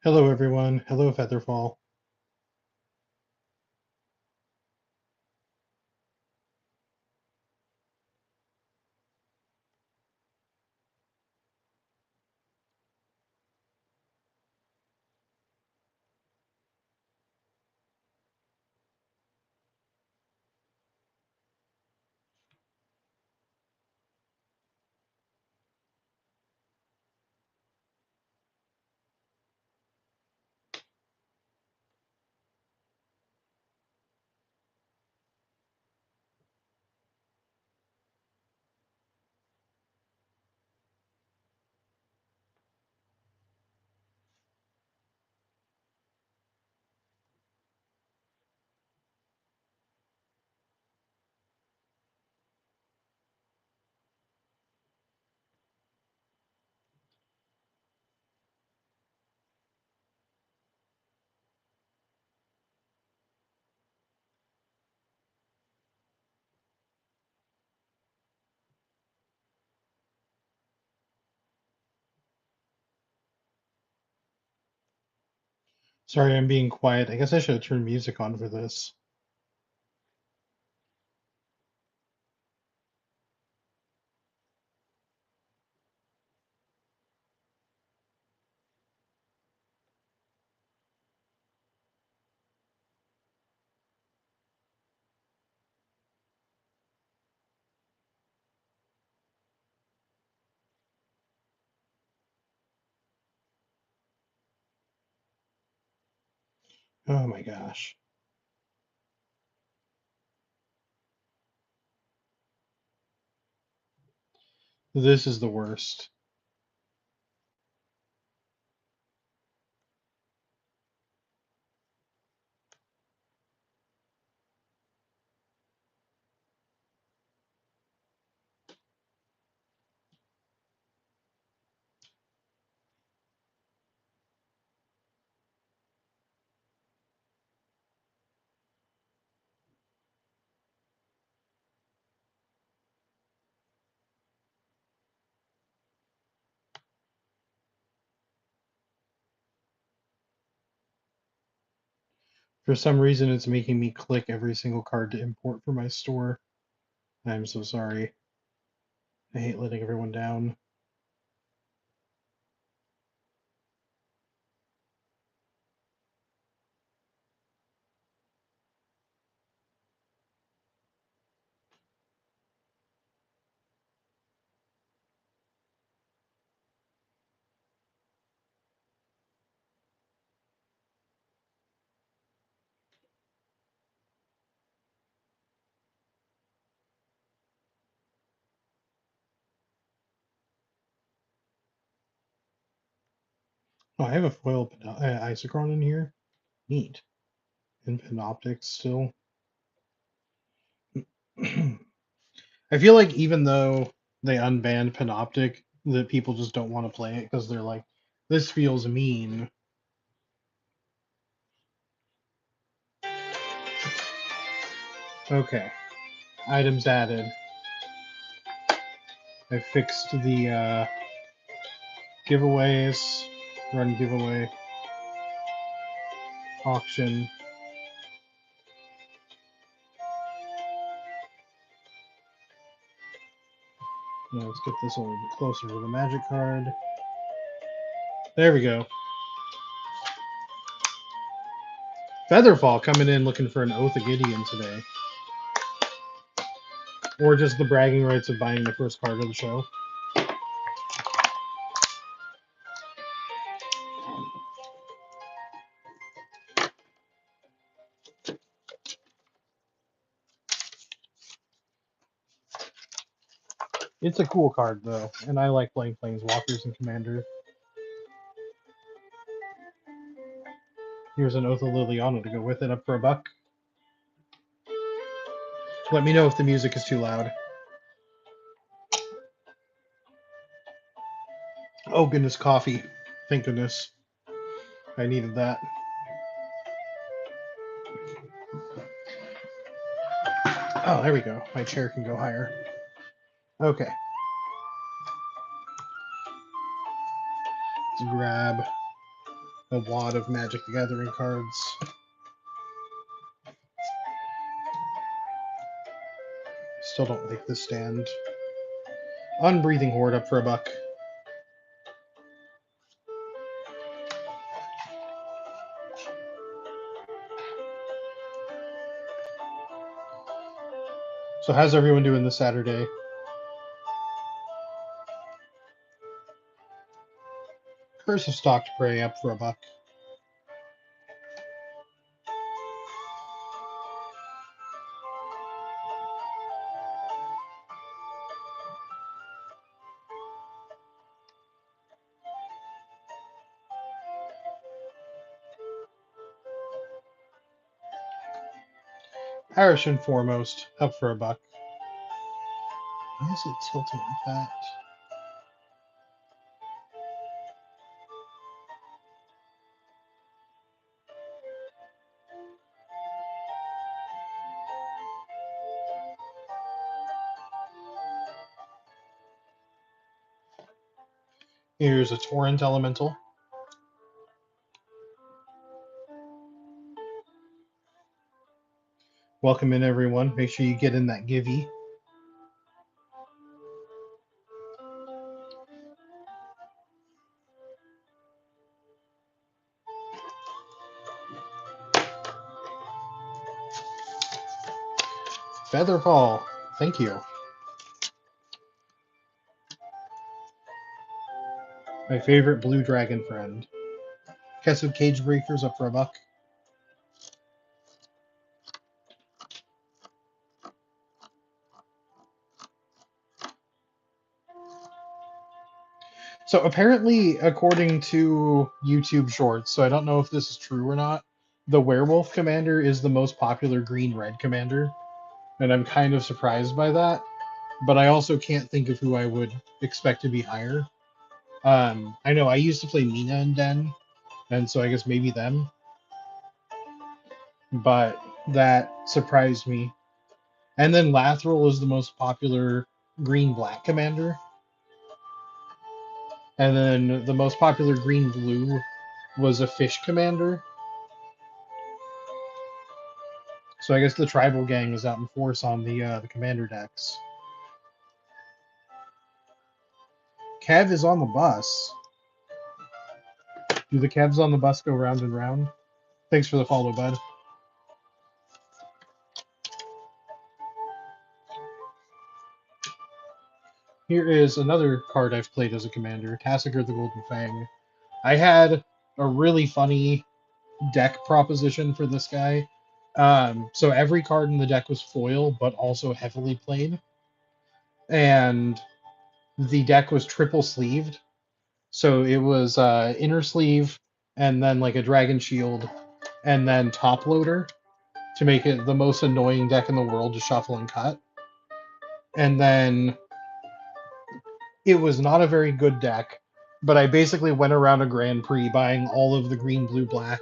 Hello, everyone. Hello, Featherfall. Sorry, I'm being quiet. I guess I should have turned music on for this. Oh my gosh. This is the worst. For some reason, it's making me click every single card to import for my store. I'm so sorry. I hate letting everyone down. Oh, I have a foil Isochron in here. Neat. And Panoptics still. I feel like even though they unbanned Panoptic, that people just don't want to play it because they're like, this feels mean. Okay. Items added. I fixed the giveaways, run giveaway, auction. Now let's get this a little bit closer to the magic card. There we go. Featherfall coming in looking for an Oath of Gideon today. Or just the bragging rights of buying the first card of the show. It's a cool card though, and I like playing Planeswalkers and Commander. Here's an Oath of Liliana to go with it, up for $1. Let me know if the music is too loud. Oh goodness, coffee. Thank goodness. I needed that. Oh, there we go. My chair can go higher. Okay. Let's grab a wad of Magic the Gathering cards. Still don't like this stand. Unbreathing Horde up for $1. So how's everyone doing this Saturday? Curse of Stalked Prey up for $1. Arishan Foremost up for $1. Why is it tilting like that? Here's a Torrent Elemental. Welcome in, everyone. Make sure you get in that Givey. Featherfall. Thank you. My favorite blue dragon friend. Kessid Cage Breakers up for $1. So apparently, according to YouTube Shorts, so I don't know if this is true or not, the Werewolf Commander is the most popular green-red commander, and I'm kind of surprised by that. But I also can't think of who I would expect to be higher. I know I used to play Mina and Den, and so I guess maybe them. But that surprised me. And then Lathril is the most popular green-black commander. And then the most popular green-blue was a fish commander. So I guess the tribal gang is out in force on the commander decks. Kev is on the bus. Do the Kevs on the bus go round and round? Thanks for the follow, bud. Here is another card I've played as a commander, Tassiger the Golden Fang. I had a really funny deck proposition for this guy. So every card in the deck was foil, but also heavily played. And the deck was triple sleeved. So it was inner sleeve, and then like a dragon shield, and then top loader to make it the most annoying deck in the world to shuffle and cut. And then it was not a very good deck, but I basically went around a Grand Prix buying all of the green, blue, black,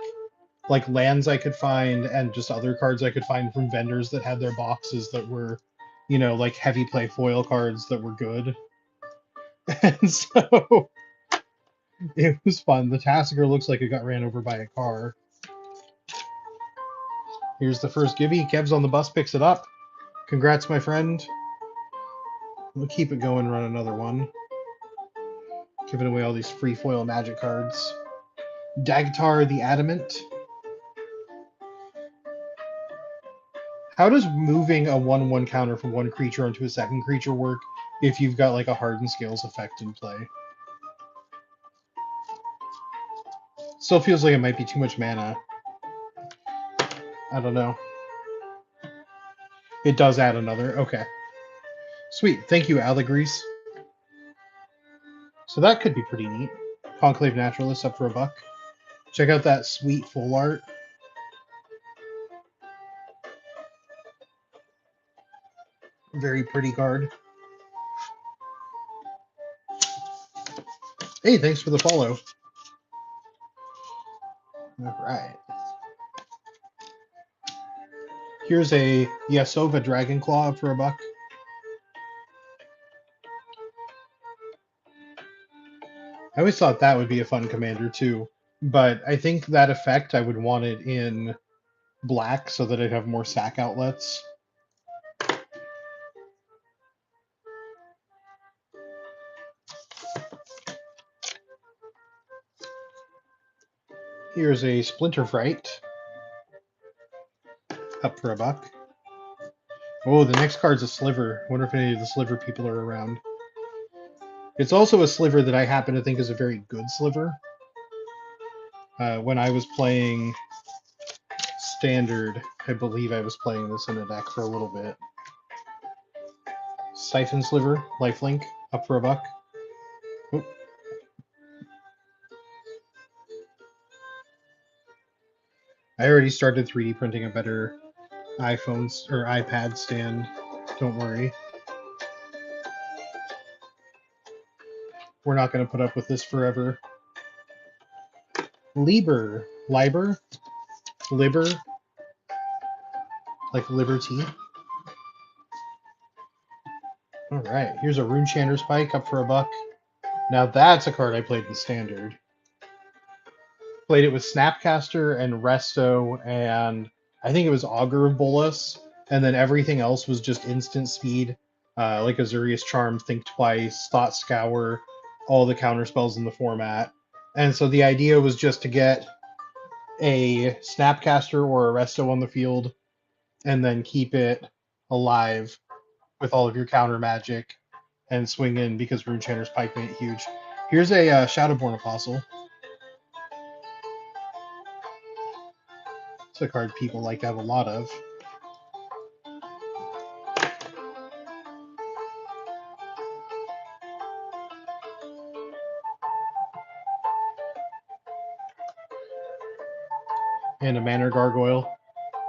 like lands I could find and just other cards I could find from vendors that had their boxes that were, you know, like heavy play foil cards that were good. And so it was fun. The Tassiger looks like it got ran over by a car. Here's the first Gibby. Kev's on the bus, picks it up. Congrats, my friend. We'll keep it going, run another one. Giving away all these free foil magic cards. Dagtar the Adamant. How does moving a 1/1 counter from one creature onto a second creature work if you've got like a Hardened Scales effect in play? Still feels like it might be too much mana. I don't know. It does add another. Okay. Sweet. Thank you, Allegrease. So that could be pretty neat. Conclave Naturalist up for $1. Check out that sweet full art. Very pretty card. Hey, thanks for the follow. All right. Here's a Yasova Dragonclaw for $1. I always thought that would be a fun commander too. but I think that effect I would want it in black so that I'd have more sack outlets. Here's a Splinter Fright, up for $1. Oh, the next card's a Sliver. Wonder if any of the Sliver people are around. It's also a Sliver that I happen to think is a very good Sliver. When I was playing Standard, I believe I was playing this in a deck for a little bit. Siphon Sliver, Lifelink, up for $1. Oop. I already started 3D printing a better iPhones or iPad stand. Don't worry. We're not going to put up with this forever. Liber, like liberty. All right, here's a Runechanter's Pike, up for $1. Now that's a card I played in Standard. Played it with Snapcaster and Resto, and I think it was Augur of Bolas, and then everything else was just instant speed, like Azurius Charm, Think Twice, Thought Scour, all the counter spells in the format. And so the idea was just to get a Snapcaster or a Resto on the field, and then keep it alive with all of your counter magic and swing in because Runechanter's Pike made it huge. Here's a Shadowborn Apostle. It's a card people like to have a lot of. And a Manor Gargoyle.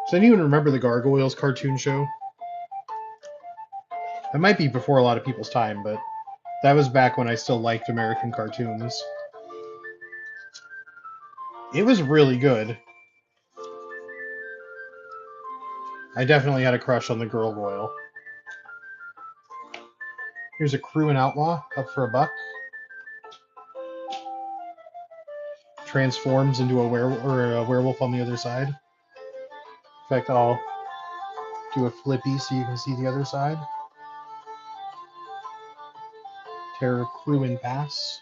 Does anyone remember the Gargoyles cartoon show? That might be before a lot of people's time, but that was back when I still liked American cartoons. It was really good. I definitely had a crush on the Gargoyle. Here's a Cruin Outlaw, up for $1. Transforms into a werewolf on the other side. In fact, I'll do a flippy so you can see the other side. Terra Cruin Pass.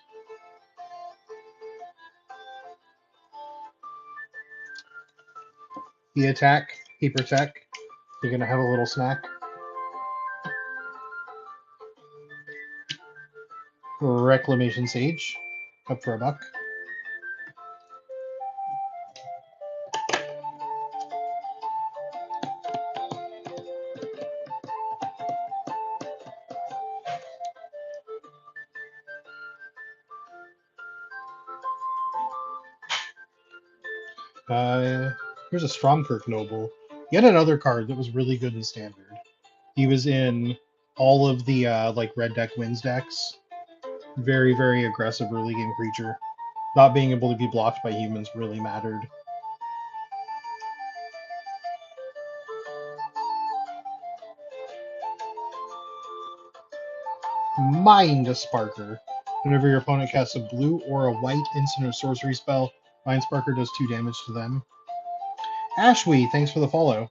The attack, he protect. You're gonna have a little snack. Reclamation Sage, up for $1. Here's a Stromkirk Noble. Yet another card that was really good in Standard. He was in all of the like red deck wins decks. Very, very aggressive early game creature. Not being able to be blocked by humans really mattered. Mind Sparker. Whenever your opponent casts a blue or a white instant or sorcery spell, Mind Sparker does 2 damage to them. Ashwee, thanks for the follow.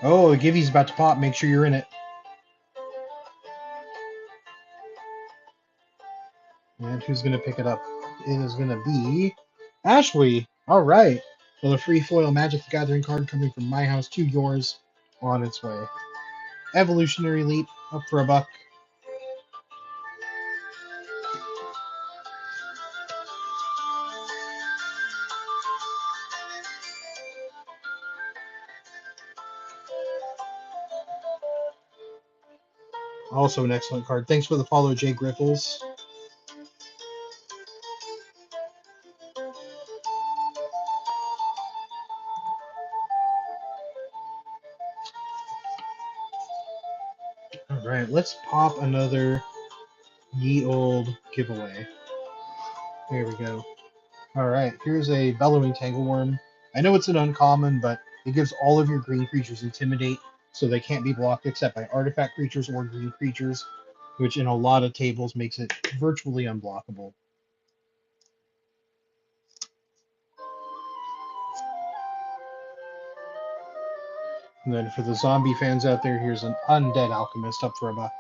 Oh, the Givey's about to pop. Make sure you're in it. And who's going to pick it up? It is going to be Ashwee. All right. Well, a free foil Magic the Gathering card coming from my house to yours on its way. Evolutionary Leap, up for $1. Also an excellent card. Thanks for the follow, Jay Griffles. All right, let's pop another ye old giveaway. There we go. All right, here's a Bellowing Tangleworm. I know it's an uncommon, but it gives all of your green creatures Intimidate, so they can't be blocked except by artifact creatures or green creatures, which in a lot of tables makes it virtually unblockable. And then for the zombie fans out there, here's an Undead Alchemist up for $1.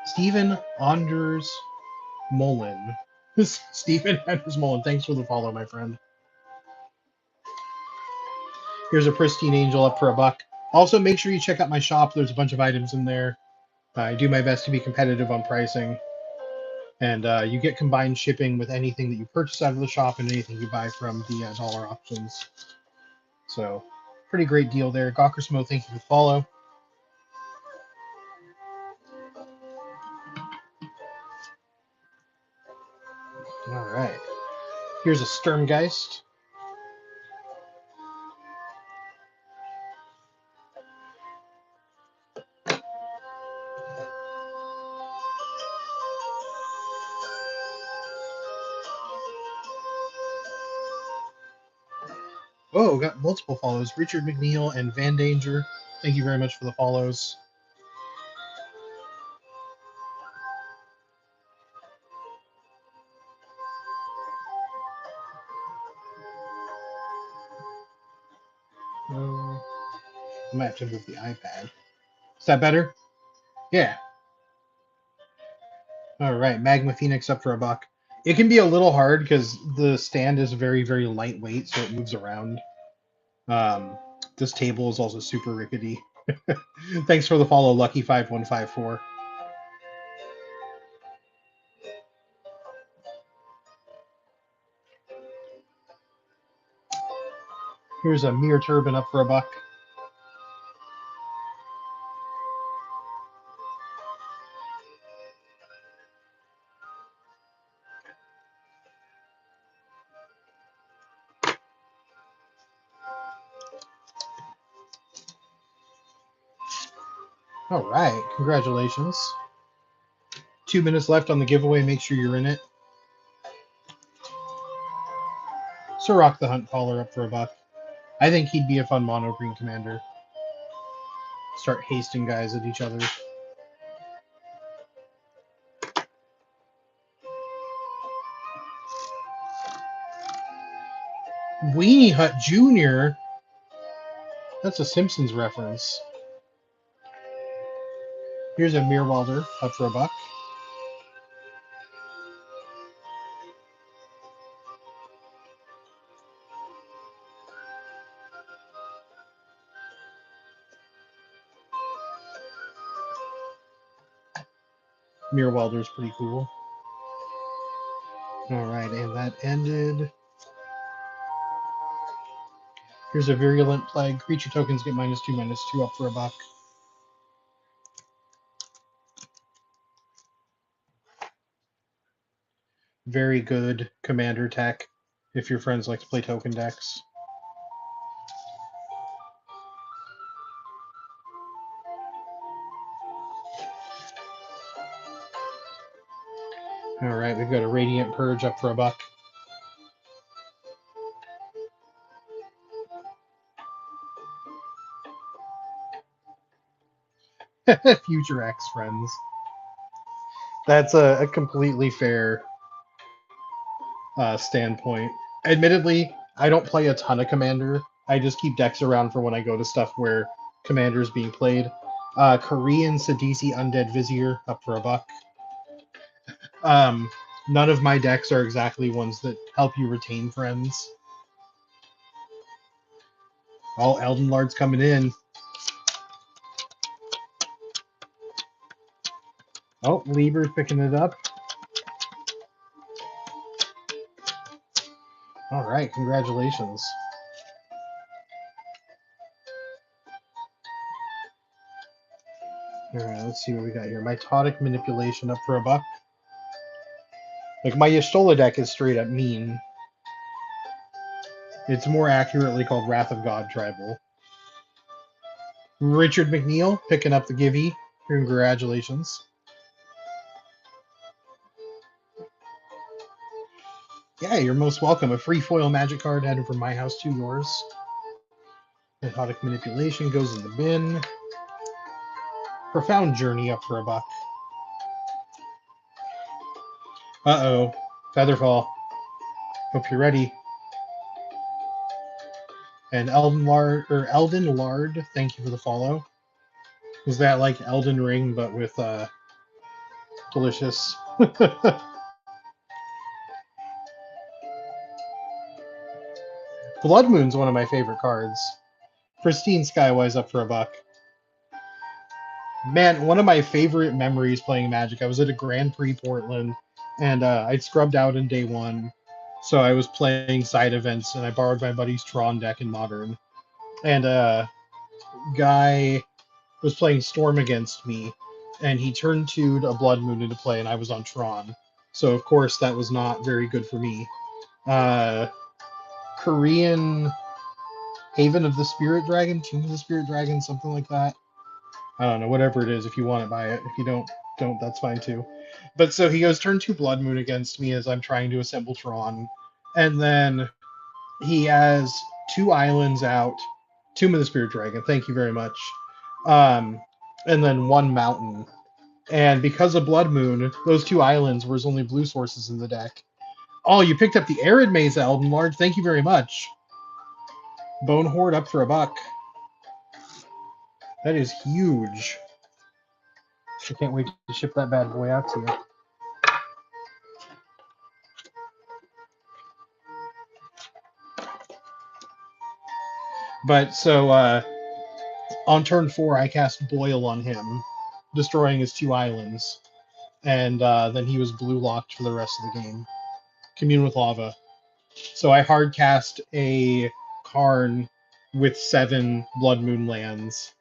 Stephen Anders Mullen. Stephen Anders Mullen, thanks for the follow, my friend. Here's a Pristine Angel up for $1. Also, make sure you check out my shop. There's a bunch of items in there. I do my best to be competitive on pricing. And you get combined shipping with anything that you purchase out of the shop and anything you buy from the dollar options. So, pretty great deal there. Gawkersmo, thank you for the follow. All right. Here's a Sturmgeist. Oh, got multiple follows. Richard McNeil and Van Danger. Thank you very much for the follows. I might have to move the iPad. Is that better? Yeah. All right. Magma Phoenix up for $1. It can be a little hard because the stand is very, very lightweight, so it moves around. This table is also super rickety. Thanks for the follow, Lucky5154. Here's a Mir Turban up for $1. All right, congratulations. 2 minutes left on the giveaway. Make sure you're in it. Surrak the Hunt Caller up for $1. I think he'd be a fun mono green commander. Start hasting guys at each other. Weenie Hut Jr. That's a Simpsons reference. Here's a Mirwalder up for $1. Mirwalder's pretty cool. All right, and that ended. Here's a Virulent Plague. Creature tokens get -2/-2 up for $1. Very good commander tech if your friends like to play token decks. All right, we've got a Radiant Purge up for $1. Future X friends. That's a completely fair standpoint. Admittedly, I don't play a ton of Commander. I just keep decks around for when I go to stuff where Commander is being played. Korean Sidisi Undead Vizier up for $1. None of my decks are exactly ones that help you retain friends. All Elden Lords coming in. Oh, Lieber's picking it up. All right, congratulations. All right, let's see what we got here. Mitotic Manipulation up for $1. Like, my Y'shtola deck is straight up mean. It's more accurately called Wrath of God Tribal. Richard McNeil picking up the Givey. Congratulations. Yeah, you're most welcome. A free foil magic card added from my house to yours. Mitotic Manipulation goes in the bin. Profound Journey up for a buck. Uh-oh. Featherfall. Hope you're ready. And Elden Lard, thank you for the follow. Is that like Elden Ring but with delicious? Blood Moon's one of my favorite cards. Pristine Skywise up for a buck. Man, one of my favorite memories playing Magic. I was at a Grand Prix Portland, and I'd scrubbed out in day one, so I was playing side events, and I borrowed my buddy's Tron deck in Modern, and guy was playing Storm against me, and he turned to a Blood Moon into play, and I was on Tron, so of course that was not very good for me. Korean Haven of the Spirit Dragon, Tomb of the Spirit Dragon, something like that. I don't know, whatever it is. If you want it, buy it. If you don't, that's fine too. But so he goes turn 2 Blood Moon against me as I'm trying to assemble Tron. And then he has 2 islands out. Tomb of the Spirit Dragon, thank you very much. And then 1 mountain. And because of Blood Moon, those 2 islands were his only blue sources in the deck. Oh, you picked up the Arid Maze, Elden Lard. Thank you very much. Bone Horde up for a buck. That is huge. I can't wait to ship that bad boy out to you. But so on turn 4, I cast Boil on him, destroying his 2 islands, and then he was blue locked for the rest of the game. Commune with Lava. So I hard cast a Karn with 7 Blood Moon lands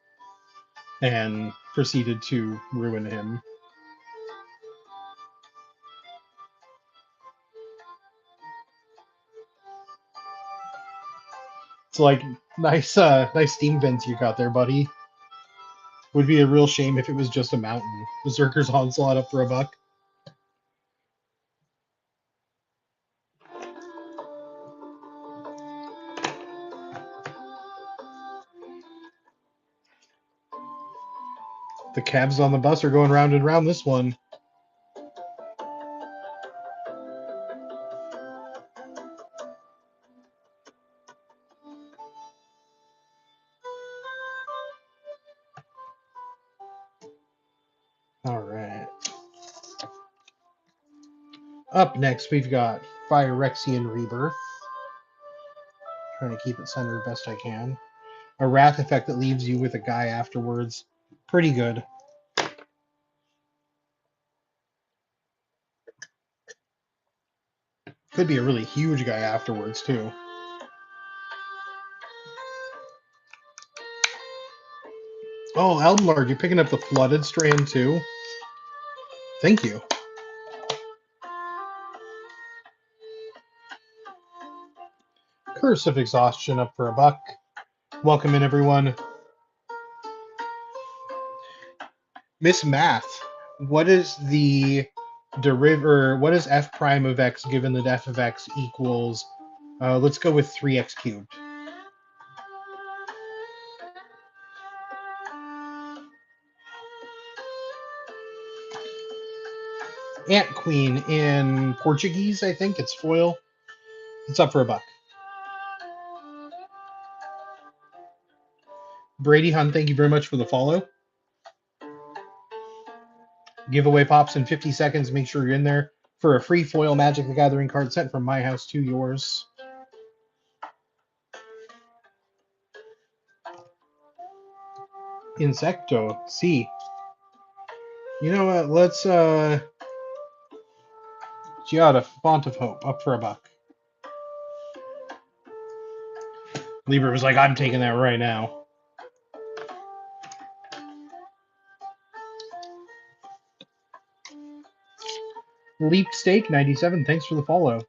and proceeded to ruin him. It's like nice steam vents you got there, buddy. Would be a real shame if it was just a mountain. Berserker's Onslaught up for a buck. The cabs on the bus are going round and round this one. All right. Up next, we've got Phyrexian Rebirth. Trying to keep it centered best I can. A Wrath effect that leaves you with a guy afterwards. Pretty good. Could be a really huge guy afterwards, too. Oh, Eldenlord, you're picking up the Flooded Strand, too? Thank you. Curse of Exhaustion up for a buck. Welcome in, everyone. Miss Math, what is the what is f prime of x given that f of x equals, let's go with 3x cubed. Ant Queen in Portuguese, I think. It's foil. It's up for a buck. Brady Hunt, thank you very much for the follow. Giveaway pops in 50 seconds. Make sure you're in there for a free foil Magic the Gathering card sent from my house to yours. Insecto, see. You know what? Let's Giada, Font of Hope, up for a buck. Lieber was like, I'm taking that right now. Leap Steak 97, thanks for the follow.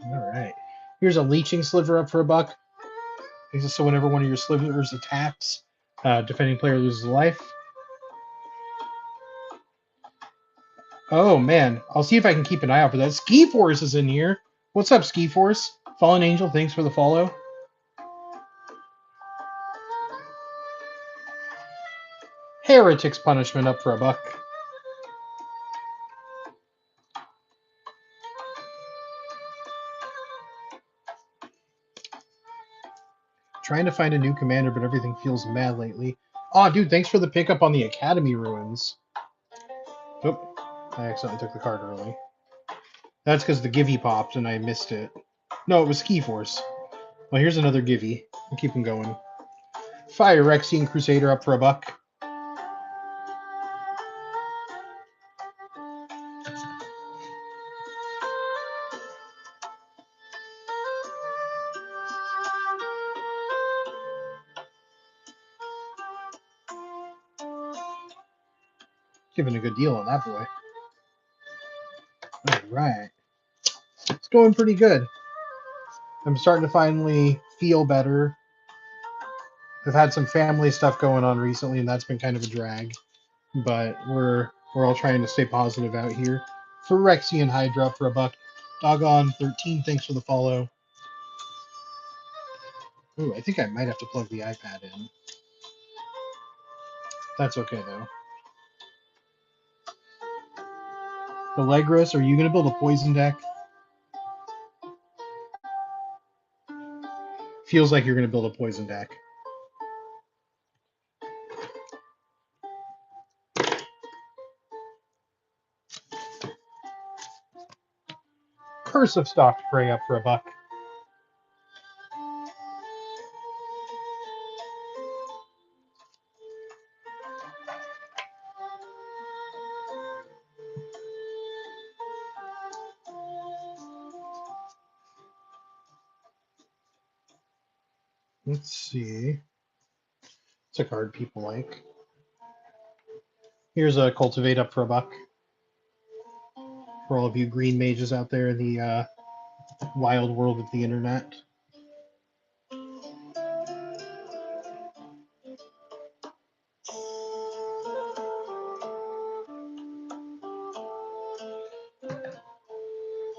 All right. Here's a Leeching Sliver up for a buck. This is so whenever one of your slivers attacks, defending player loses life. Oh, man. I'll see if I can keep an eye out for that. Ski Force is in here. What's up, Ski Force? Fallen Angel, thanks for the follow. Heretics Punishment up for $1. Trying to find a new commander, but everything feels mad lately. Aw, dude, thanks for the pickup on the Academy Ruins. Oop, I accidentally took the card early. That's because the Givey popped and I missed it. No, it was Ski Force. Well, here's another Givey. We'll keep them going. Phyrexian Crusader up for $1. Giving a good deal on that boy. Alright. It's going pretty good. I'm starting to finally feel better. I've had some family stuff going on recently, and that's been kind of a drag. But we're all trying to stay positive out here. Phyrexian Hydra up for $1. Doggone 13, thanks for the follow. Ooh, I think I might have to plug the iPad in. That's okay though. Allegros, are you gonna build a poison deck? Feels like you're gonna build a poison deck. Curse of Stalked Prey up for $1. Let's see. It's a card people like. Here's a Cultivate up for $1. For all of you green mages out there in the wild world of the internet.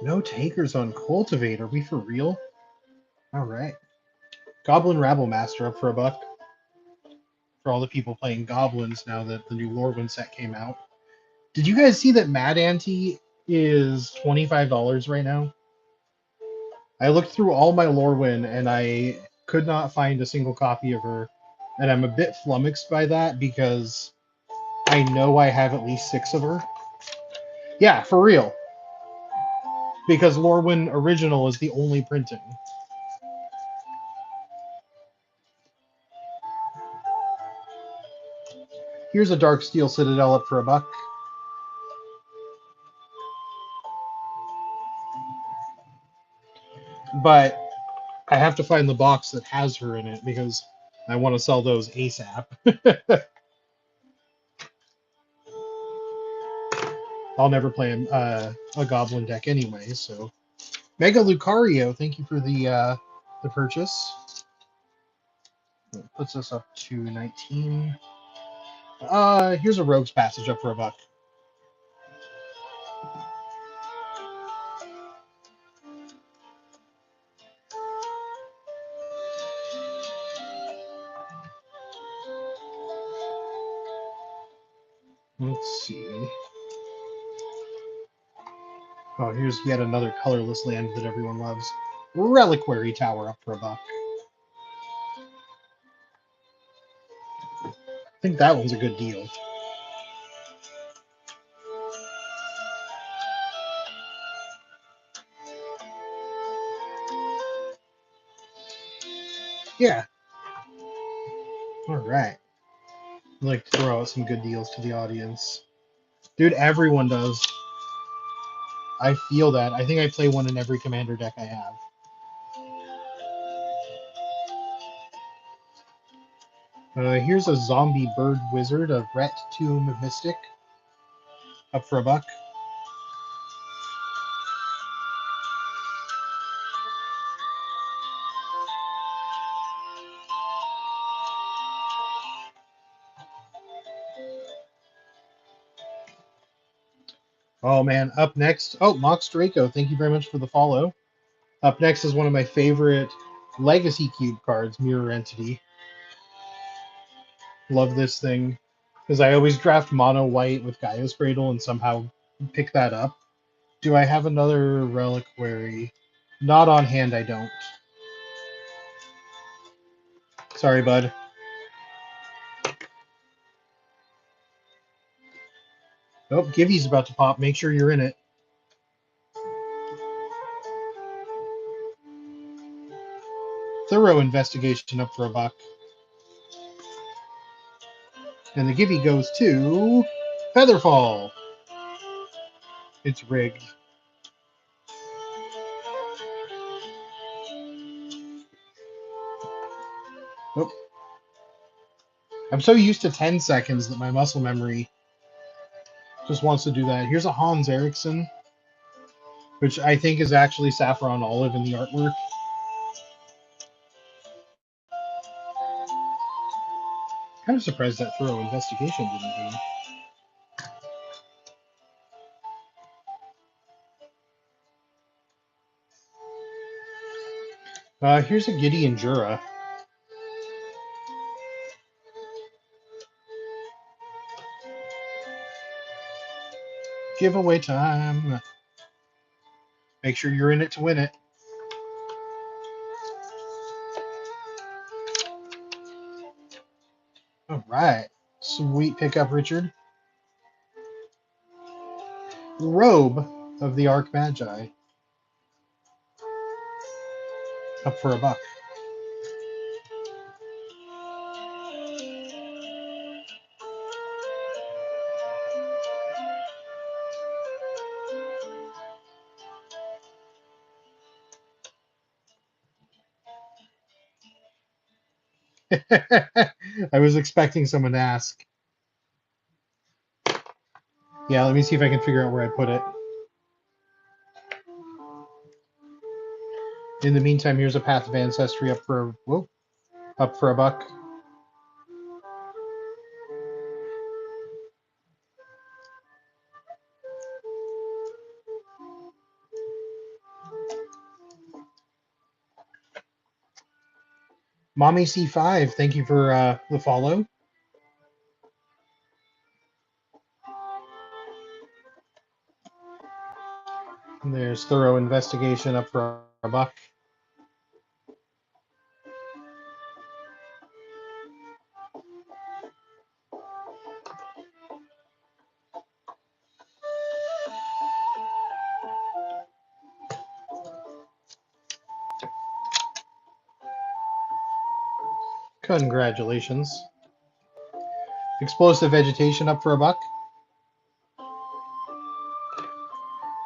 No takers on Cultivate. Are we for real? Alright. Goblin Rabble Master up for $1. For all the people playing goblins now that the new Lorwyn set came out. Did you guys see that Mad Auntie is $25 right now? I looked through all my Lorwyn and I could not find a single copy of her. And I'm a bit flummoxed by that because I know I have at least 6 of her. Yeah, for real. Because Lorwyn Original is the only printing. Here's a Darksteel Citadel up for $1. But I have to find the box that has her in it because I want to sell those ASAP. I'll never play a Goblin deck anyway, so. Mega Lucario, thank you for the purchase. It puts us up to 19. Here's a Rogue's Passage up for $1. Let's see. Oh, here's yet another colorless land that everyone loves. Reliquary Tower up for $1. I think that one's a good deal. Yeah. All right. I'd like to throw out some good deals to the audience. Dude, everyone does. I feel that. I think I play one in every commander deck I have. Here's a Zombie Bird Wizard of Ret Tomb Mystic up for $1. Oh man, up next. Oh, Mox Draco, thank you very much for the follow. Up next is one of my favorite Legacy Cube cards, Mirror Entity. Love this thing because I always draft mono white with Gaia's Cradle and somehow pick that up. Do I have another Reliquary? Not on hand, I don't. Sorry, bud. Oh, Gibby's about to pop. Make sure you're in it. Thorough investigation up for a buck. And the Gibby goes to Featherfall. It's rigged. Oh, I'm so used to 10 seconds that my muscle memory just wants to do that. Here's a Hans Eriksson, which I think is actually Saffron Olive in the artwork. Kind of surprised that thorough investigation didn't do. Here's a Gideon Jura. Giveaway time. Make sure you're in it to win it. All right. Sweet pickup, Richard. Robe of the Arc Magi. Up for a buck. I was expecting someone to ask. Yeah, let me see if I can figure out where I put it. In the meantime, here's a Path of Ancestry up for a buck. Mommy C5, thank you for the follow. And there's Thorough Investigation up for a buck. Congratulations. Explosive Vegetation up for a buck.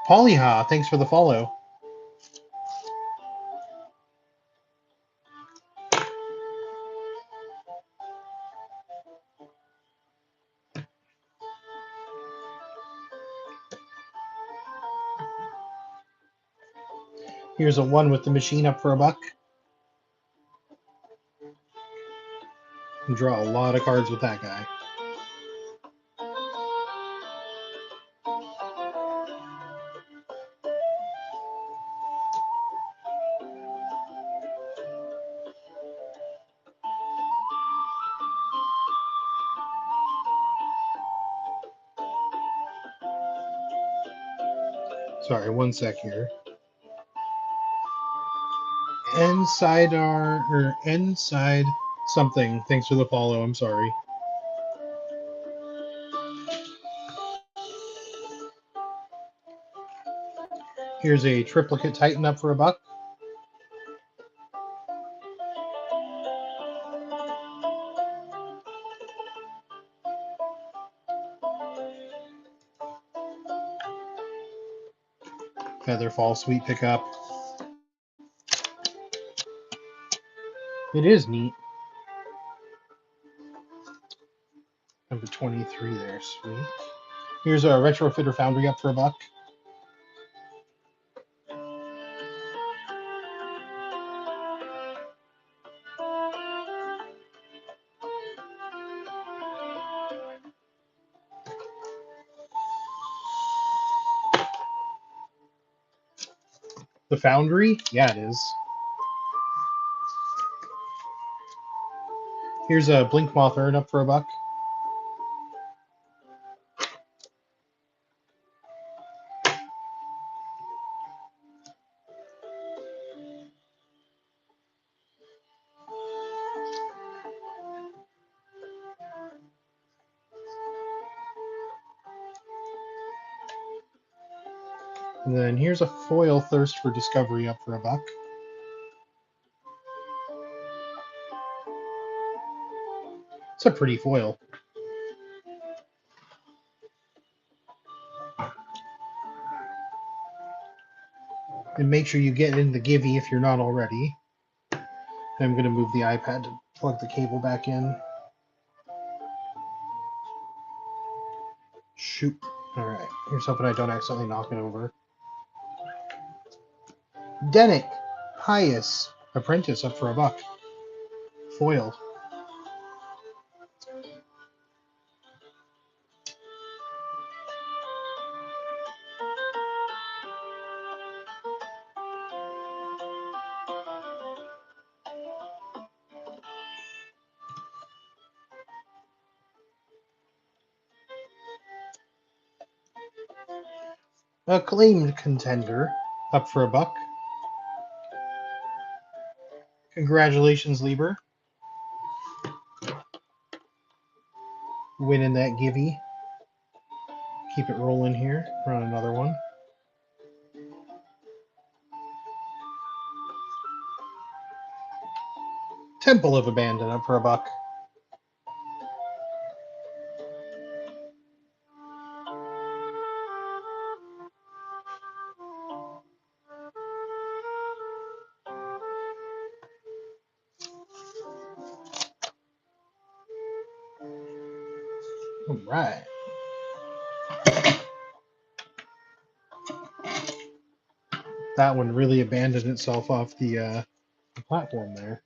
Polyha, thanks for the follow. Here's a one with the machine up for a buck. Draw a lot of cards with that guy. Sorry, one sec here. Inside something. Thanks for the follow. I'm sorry. Here's a Triplicate Titan up for a buck. Featherfall, sweet pickup. It is neat. Number 23 there, sweet. Here's a Retrofitter Foundry up for a buck. The Foundry? Yeah, it is. Here's a Blinkmoth Urn up for $1. And then here's a foil Thirst for Discovery up for $1. It's a pretty foil. And make sure you get in the Givey if you're not already. I'm going to move the iPad to plug the cable back in. Shoot. Alright, here's hoping I don't accidentally knock it over. Denick, Pious, Apprentice up for $1. Foil. Acclaimed Contender up for $1. Congratulations, Lieber. Winning that Givey. Keep it rolling here. Run another one. Temple of Abandon up for $1. All right. That one really abandoned itself off the platform there.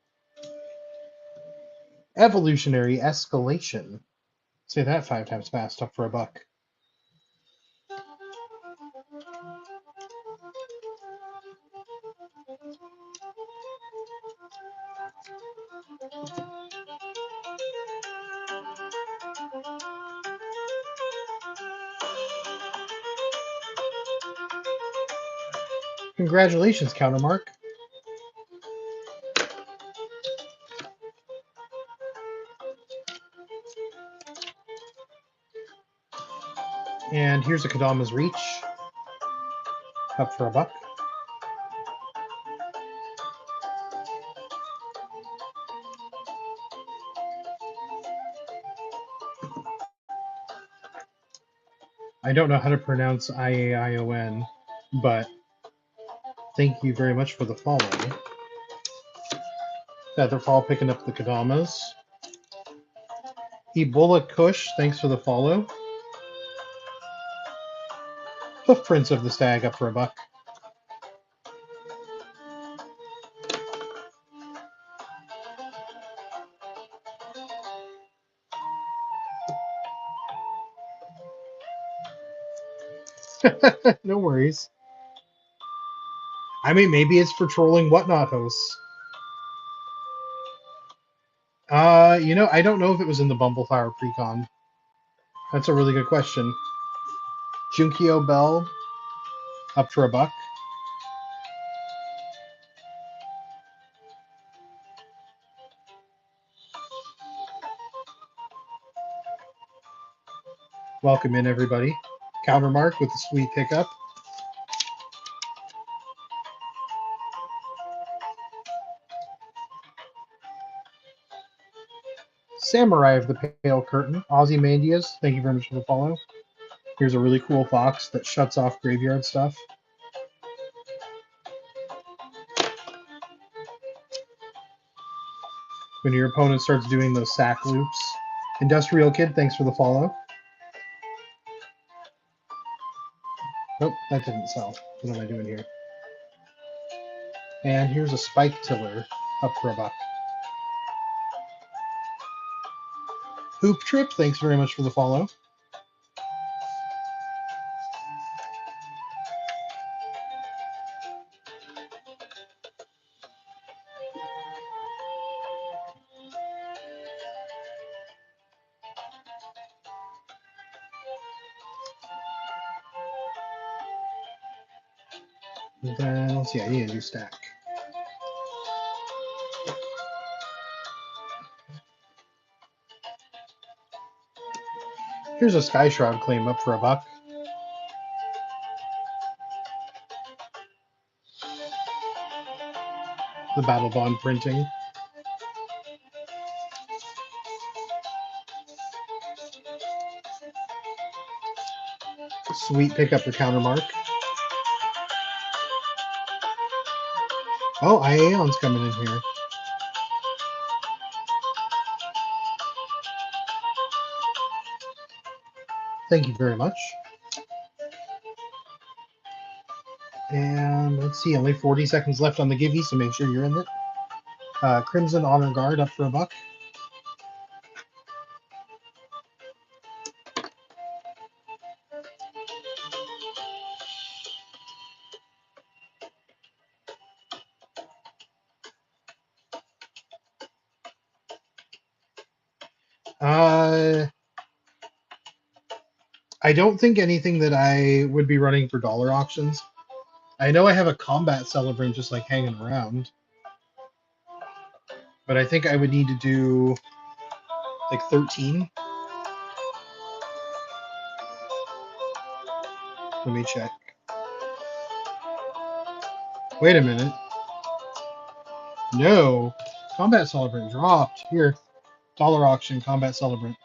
Evolutionary Escalation. Say that 5 times fast, up for $1. Congratulations, Countermark. And here's a Kadama's Reach. Up for $1. I don't know how to pronounce IAION, but thank you very much for the follow. Featherfall picking up the Kadamas. Ebola Kush, thanks for the follow. Hoofprints of the Stag up for $1. No worries. I mean, maybe it's for trolling Whatnot hosts. I don't know if it was in the Bumbleflower Precon. That's a really good question. Junkio Bell, up for $1. Welcome in, everybody. Countermark with a sweet pickup. Samurai of the Pale Curtain, Ozymandias, thank you very much for the follow. Here's a really cool fox that shuts off graveyard stuff. When your opponent starts doing those sack loops. Industrial Kid, thanks for the follow. Nope, that didn't sell. What am I doing here? And here's a Spike Tiller, up for $1. Hoop Trip, thanks very much for the follow. And then, let's see, I need a new stack. Here's a Sky Shroud claim up for $1. The Battle Bond printing. Sweet pickup for Countermark. Oh, Ion's coming in here. Thank you very much. And let's see, only 40 seconds left on the Givey, so make sure you're in it. Crimson Honor Guard up for $1. I don't think anything that I would be running for dollar auctions. I know I have a combat celebrant just like hanging around, but I think I would need to do like 13. Let me check. Wait a minute. No, combat celebrant dropped. Here, dollar auction, combat celebrant.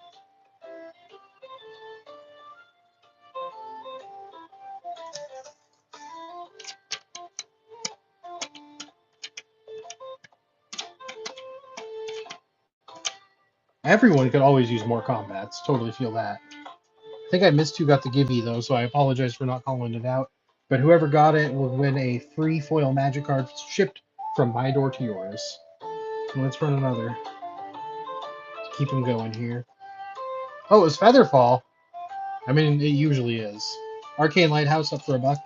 Everyone could always use more combats. Totally feel that. I think I missed who got the Givey though, so I apologize for not calling it out. But whoever got it will win a free foil magic card shipped from my door to yours. Let's run another. Keep them going here. Oh, it was Featherfall. I mean, it usually is. Arcane Lighthouse up for $1.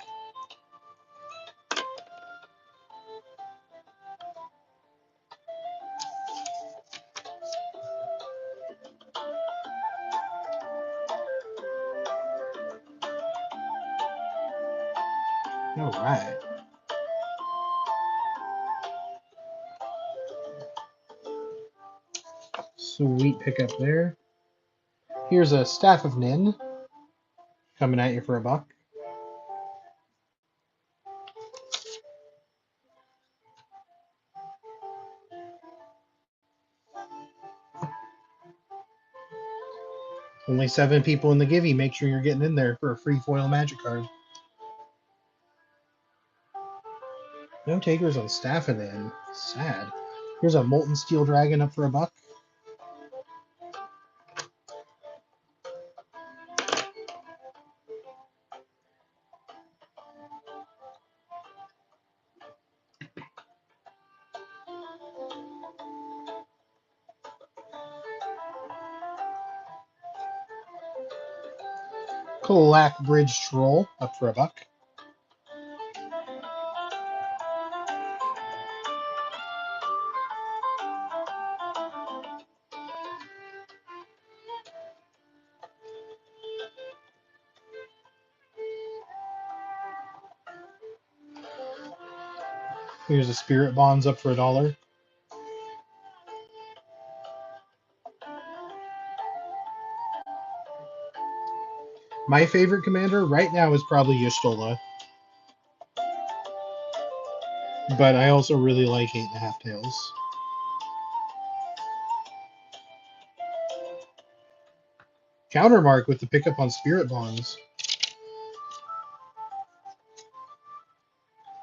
All right. Sweet pickup there. Here's a Staff of Nin coming at you for $1. Only 7 people in the Givey. Make sure you're getting in there for a free foil magic card. No takers on Staff of Nin. Sad. Here's a Molten Steel Dragon up for $1. Kalak Bridge Troll up for $1. Here's a Spirit Bonds up for $1. My favorite commander right now is probably Y'shtola, but I also really like 8.5 Tails. Countermark with the pickup on Spirit Bonds.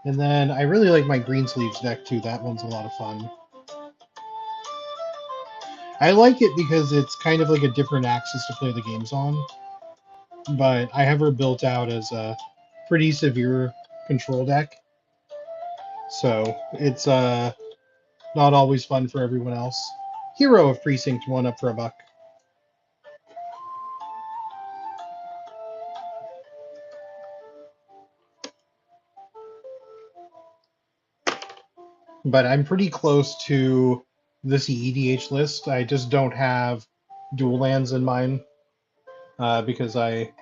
And then I really like my Greensleeves deck too. That one's a lot of fun. I like it because it's kind of like a different axis to play the games on. But I have her built out as a pretty severe control deck. So it's not always fun for everyone else. Hero of Precinct 1 up for $1. But I'm pretty close to this EDH list. I just don't have dual lands in mine because I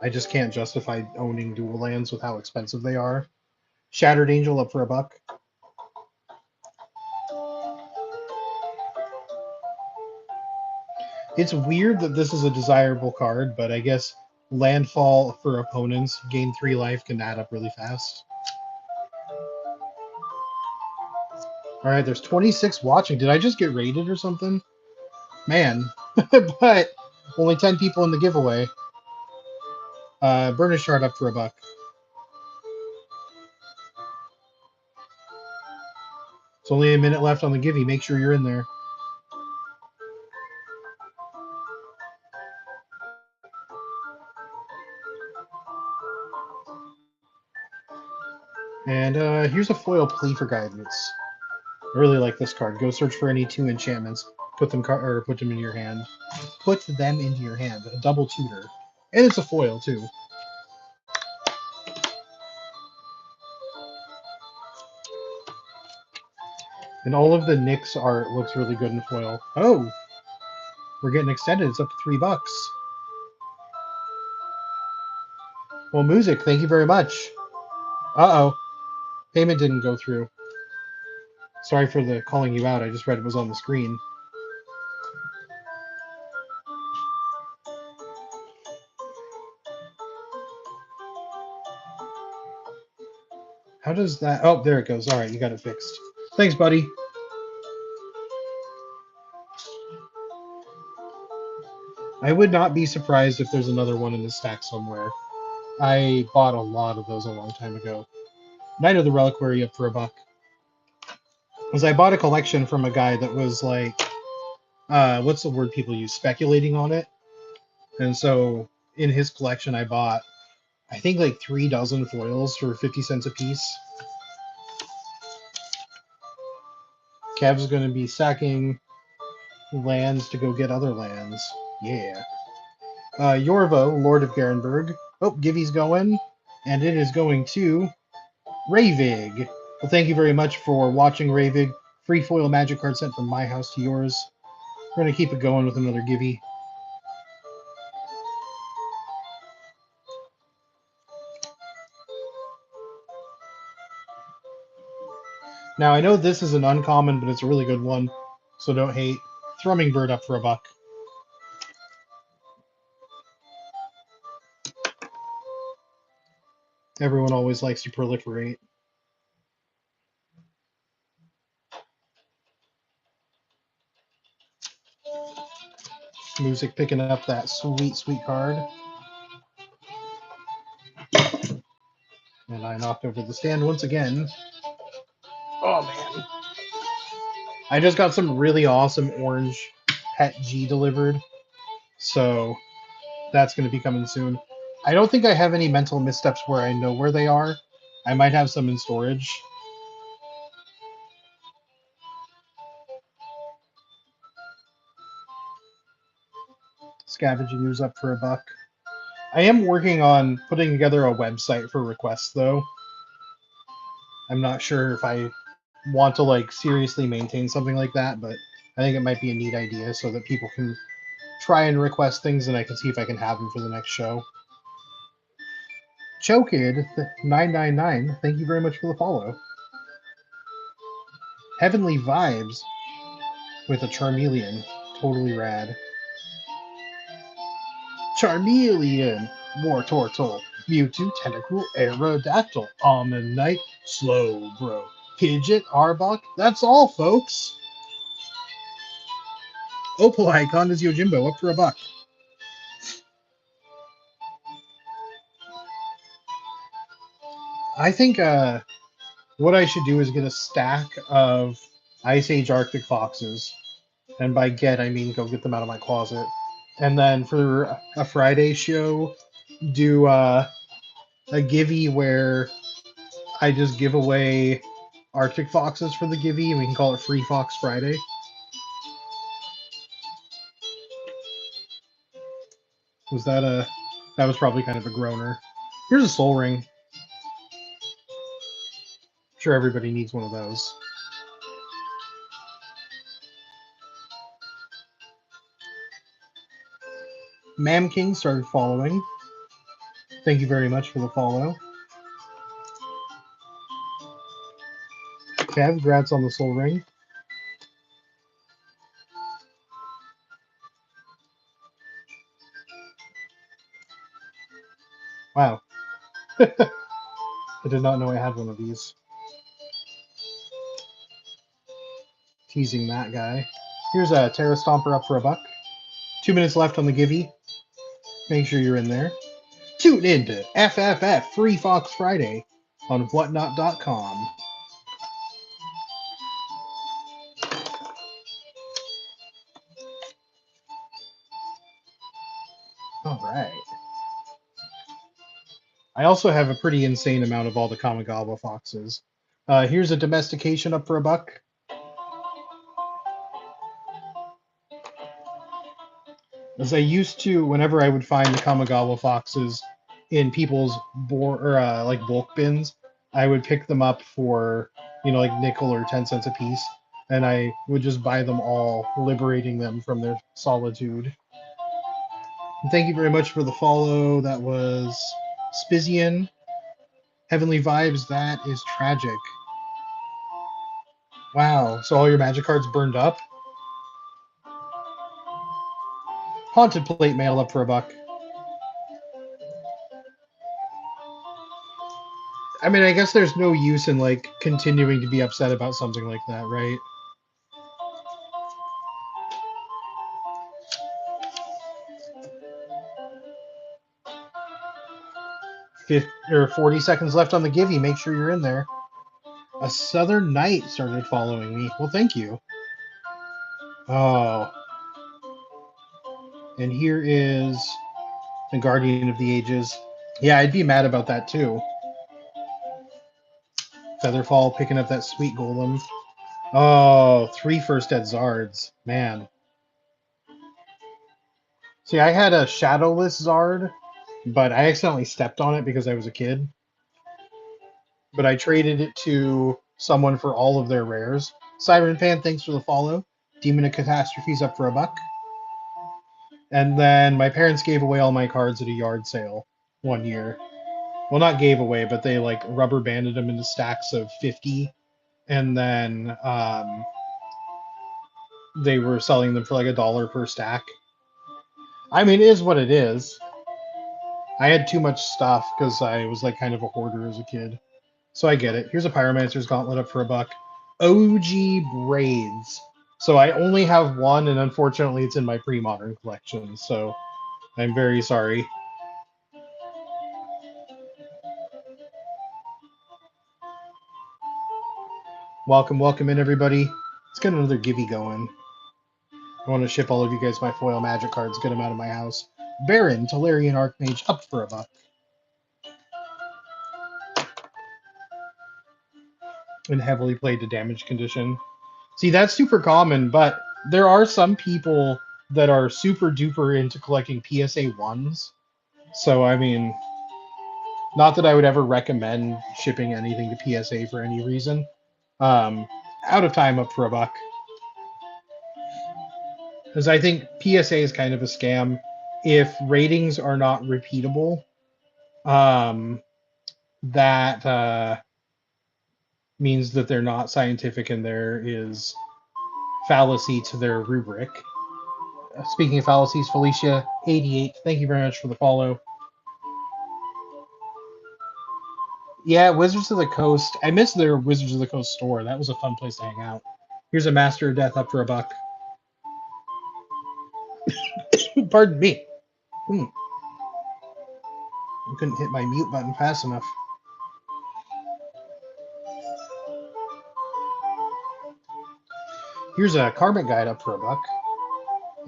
just can't justify owning dual lands with how expensive they are. Shattered Angel up for $1. It's weird that this is a desirable card, but I guess landfall for opponents, gain 3 life, can add up really fast. Alright, there's 26 watching. Did I just get raided or something? Man. But only 10 people in the giveaway. Burnish Shard up for $1. It's only a minute left on the givey. Make sure you're in there. And here's a foil plea for guidance. I really like this card. Go search for any 2 enchantments. Put them in your hand. Put them into your hand. A double tutor. And it's a foil too. And all of the Nyx art looks really good in foil. Oh! We're getting extended. It's up to $3. Well, Music, thank you very much. Uh-oh. Payment didn't go through. Sorry for the calling you out. I just read it was on the screen. How does that... Oh, there it goes. All right, you got it fixed. Thanks, buddy. I would not be surprised if there's another one in the stack somewhere. I bought a lot of those a long time ago. Knight of the Reliquary up for $1. Because I bought a collection from a guy that was like... what's the word people use? Speculating on it. And so in his collection, I bought, I think, like 3 dozen foils for 50 cents a piece. Kev's going to be sacking lands to go get other lands. Yeah. Yorvo, Lord of Garenberg. Oh, Givey's going. And it is going to Ravig. Well, thank you very much for watching, Ravig. Free foil magic card sent from my house to yours. We're going to keep it going with another Givey. Now, I know this is an uncommon, but it's a really good one, so don't hate. Thrumming Bird up for $1. Everyone always likes to proliferate. Music picking up that sweet, sweet card. And I knocked over the stand once again. Oh, man. I just got some really awesome orange Pet G delivered, so that's going to be coming soon. I don't think I have any mental missteps where I know where they are. I might have some in storage. Scavenging Ooze up for $1. I am working on putting together a website for requests, though. I'm not sure if I want to like seriously maintain something like that, but I think it might be a neat idea so that people can try and request things and I can see if I can have them for the next show. Chokid999, thank you very much for the follow. Heavenly Vibes with a Charmeleon, totally rad. Charmeleon, Wartortle, Mewtwo, Tentacruel, Aerodactyl, Ammonite, Slowbro, Pidgeot, Arbok. That's all, folks. Opal Icon is Yojimbo, up for $1. I think what I should do is get a stack of Ice Age Arctic Foxes. And by get, I mean go get them out of my closet. And then for a Friday show, do a givey where I just give away Arctic Foxes for the givey, and we can call it Free Fox Friday. Was that a... That was probably kind of a groaner. Here's a Soul Ring. I'm sure everybody needs one of those. Mam King started following. Thank you very much for the follow. Kev, congrats on the soul ring. Wow. I did not know I had one of these. Teasing that guy. Here's a Terra Stomper up for $1. 2 minutes left on the Givey. Make sure you're in there. Tune in to FFF Free Fox Friday on whatnot.com. All right. I also have a pretty insane amount of all the Kamigawa foxes. Here's a domestication up for $1. As I used to, whenever I would find the Kamigawa foxes in people's like bulk bins, I would pick them up for, like nickel or 10 cents a piece, and I would just buy them all, liberating them from their solitude. And thank you very much for the follow. That was Spizian. Heavenly Vibes, that is tragic. Wow, so all your magic cards burned up? Haunted Plate Mail up for $1. I mean, I guess there's no use in like continuing to be upset about something like that, right? Or 40 seconds left on the Givey. Make sure you're in there. A Southern Knight started following me. Well, thank you. Oh. And here is the Guardian of the Ages. Yeah, I'd be mad about that too. Featherfall picking up that sweet golem. Oh, 3 first dead Zards. Man. See, I had a Shadowless Zard, but I accidentally stepped on it because I was a kid. But I traded it to someone for all of their rares. Siren Fan, thanks for the follow. Demon of Catastrophes up for $1. And then my parents gave away all my cards at a yard sale one year. Well, not gave away, but they like rubber banded them into stacks of 50, and then they were selling them for like $1 per stack. I mean, it is what it is. I had too much stuff because I was like kind of a hoarder as a kid. So I get it. Here's a Pyromancer's Gauntlet up for $1. OG Braids. So I only have one, and unfortunately it's in my pre-modern collection, so I'm very sorry. Welcome in, everybody. Let's get another Givey going. I want to ship all of you guys my foil magic cards, get them out of my house. Baron, Tolarian Archmage, up for $1. And heavily played to damage condition. See, that's super common, but there are some people that are super duper into collecting PSA 1s. So, I mean, not that I would ever recommend shipping anything to PSA for any reason. Out of time up for $1. Because I think PSA is kind of a scam. If ratings are not repeatable, that means that they're not scientific and there is fallacy to their rubric. Speaking of fallacies, Felicia88, thank you very much for the follow. Yeah, Wizards of the Coast. I miss their Wizards of the Coast store. That was a fun place to hang out. Here's a Master of Death up for $1. Pardon me. I couldn't hit my mute button fast enough. Here's a Karmic Guide up for $1.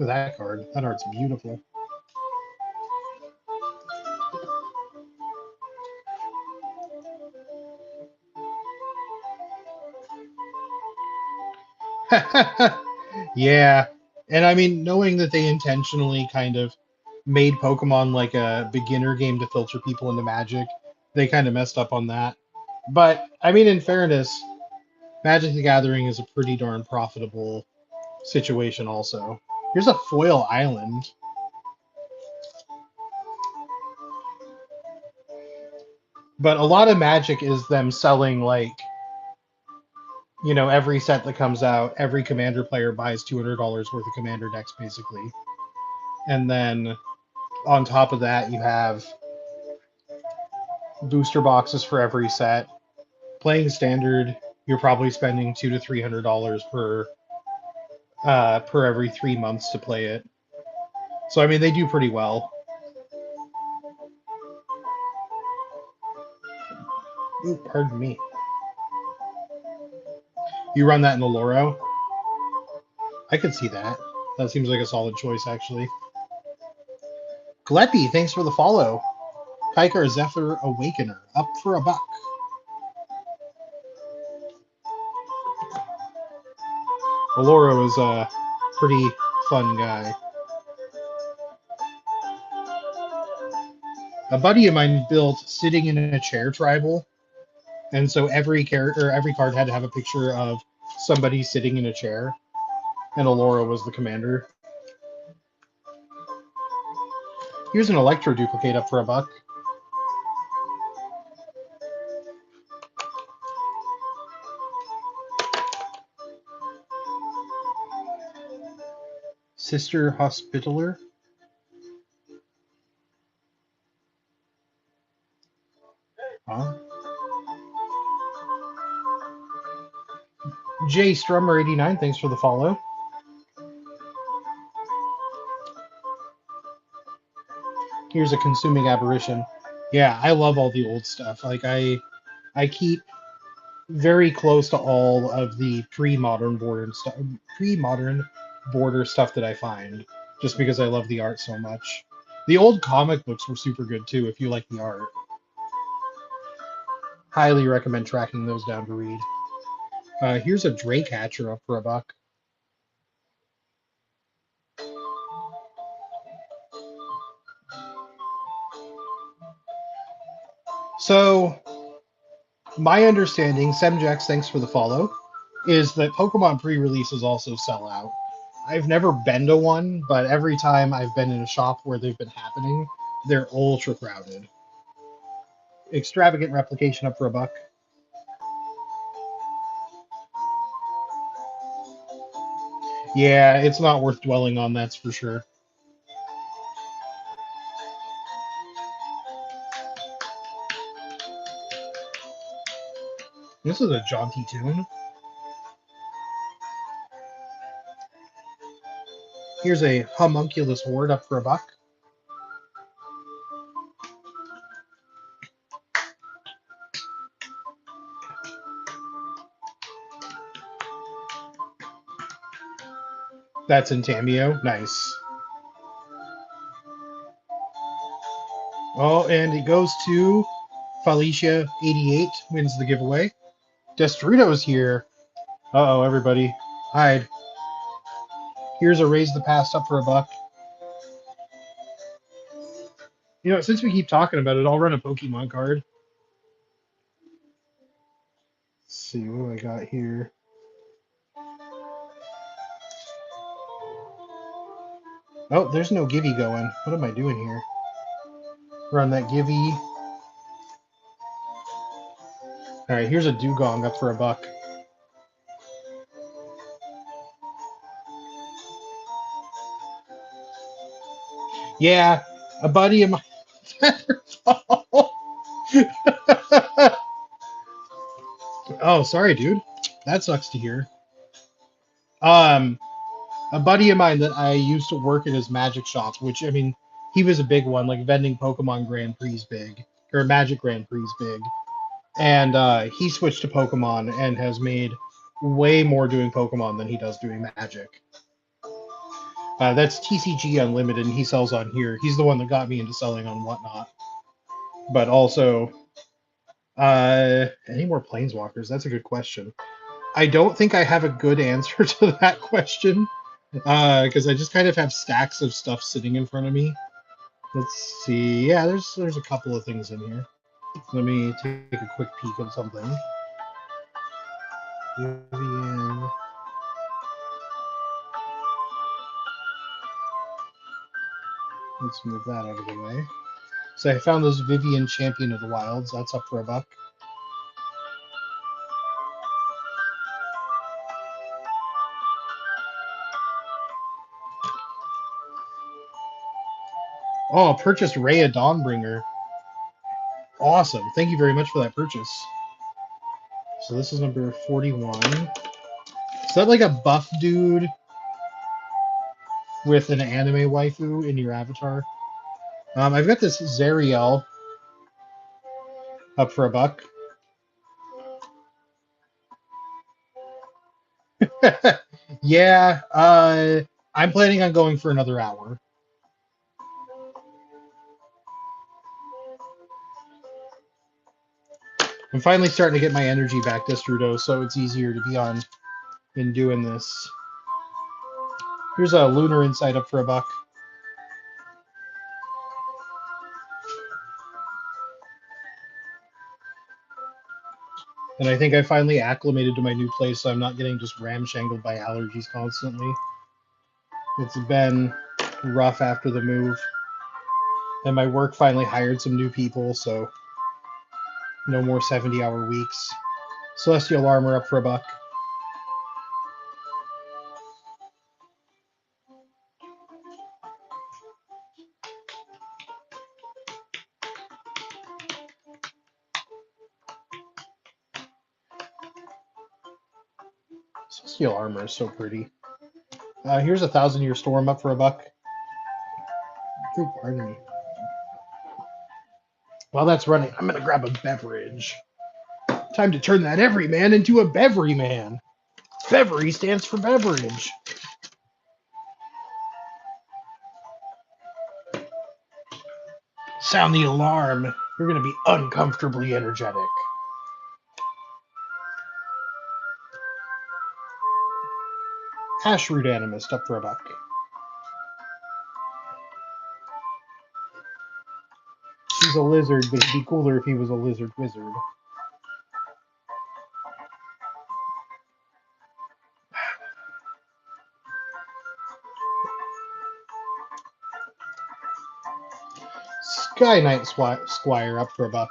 Look at that card. That art's beautiful. Yeah. And I mean, knowing that they intentionally kind of made Pokemon like a beginner game to filter people into Magic, they kind of messed up on that. But, I mean, in fairness, Magic the Gathering is a pretty darn profitable situation also. Here's a foil island. But a lot of Magic is them selling, like, You know, every set that comes out, every commander player buys $200 worth of commander decks, basically. And then on top of that, you have booster boxes for every set. Playing standard, you're probably spending $200 to $300 per every 3 months to play it. So I mean, they do pretty well. Ooh, pardon me. You run that in the Loro? I could see that. That seems like a solid choice, actually. Gleppy, thanks for the follow. Kykar Zephyr Awakener, up for $1. Loro is a pretty fun guy. A buddy of mine built sitting in a chair tribal, and so every character, every card had to have a picture of somebody sitting in a chair, and Alora was the commander. Here's an Electro duplicate up for $1. Sister Hospitaller. Huh? Jay Strummer89, thanks for the follow. Here's a Consuming Aberration. Yeah, I love all the old stuff. Like I keep very close to all of the pre-modern border stuff that I find, just because I love the art so much. The old comic books were super good too, if you like the art. Highly recommend tracking those down to read. Here's a Drake Hatcher up for $1. So, my understanding, Semjax, thanks for the follow, is that Pokemon pre-releases also sell out. I've never been to one, but every time I've been in a shop where they've been happening, they're ultra crowded. Extravagant Replication up for $1. Yeah, it's not worth dwelling on, that's for sure. This is a jaunty tune. Here's a Homunculus Horde up for $1. That's in Tameo. Nice. Oh, and it goes to Felicia88, wins the giveaway. Destrudo's here. Uh-oh, everybody. Hide. Here's a Raise the Past up for $1. You know, since we keep talking about it, I'll run a Pokemon card. Let's see, what do I got here? Oh, there's no Givey going. What am I doing here? Run that Givey. Alright, here's a Dugong up for $1. Yeah, a buddy of mine. Oh, sorry, dude. That sucks to hear. A buddy of mine that I used to work at his magic shop, which I mean, he was a big one, like vending Pokemon Grand Prix big, or Magic Grand Prix big, and he switched to Pokemon and has made way more doing Pokemon than he does doing Magic. That's TCG Unlimited, and he sells on here. He's the one that got me into selling on Whatnot. But also, any more Planeswalkers? That's a good question. I don't think I have a good answer to that question, because I just kind of have stacks of stuff sitting in front of me. Let's see. Yeah, there's a couple of things in here. Let me take a quick peek at something. Vivian. Let's move that out of the way. So I found this Vivian Champion of the Wilds. That's up for $1. Oh, purchased Rhea Dawnbringer. Awesome. Thank you very much for that purchase. So this is number 41. Is that like a buff dude with an anime waifu in your avatar? I've got this Zariel up for $1. Yeah, I'm planning on going for another hour. I'm finally starting to get my energy back, Destrudo, so it's easier to be on in doing this. Here's a Lunar Insight up for $1. And I think I finally acclimated to my new place, so I'm not getting just ramshangled by allergies constantly. It's been rough after the move. And my work finally hired some new people, so no more 70-hour weeks. Celestial Armor up for $1. Celestial Armor is so pretty. Here's a 1,000-Year Storm up for $1. Ooh, pardon me. While that's running, I'm gonna grab a beverage. Time to turn that everyman into a beveryman. Bevery stands for beverage. Sound the alarm. You're gonna be uncomfortably energetic. Ashroot Animist up for $1. He's a lizard, but it'd be cooler if he was a lizard wizard. Sky Knight Squire up for $1.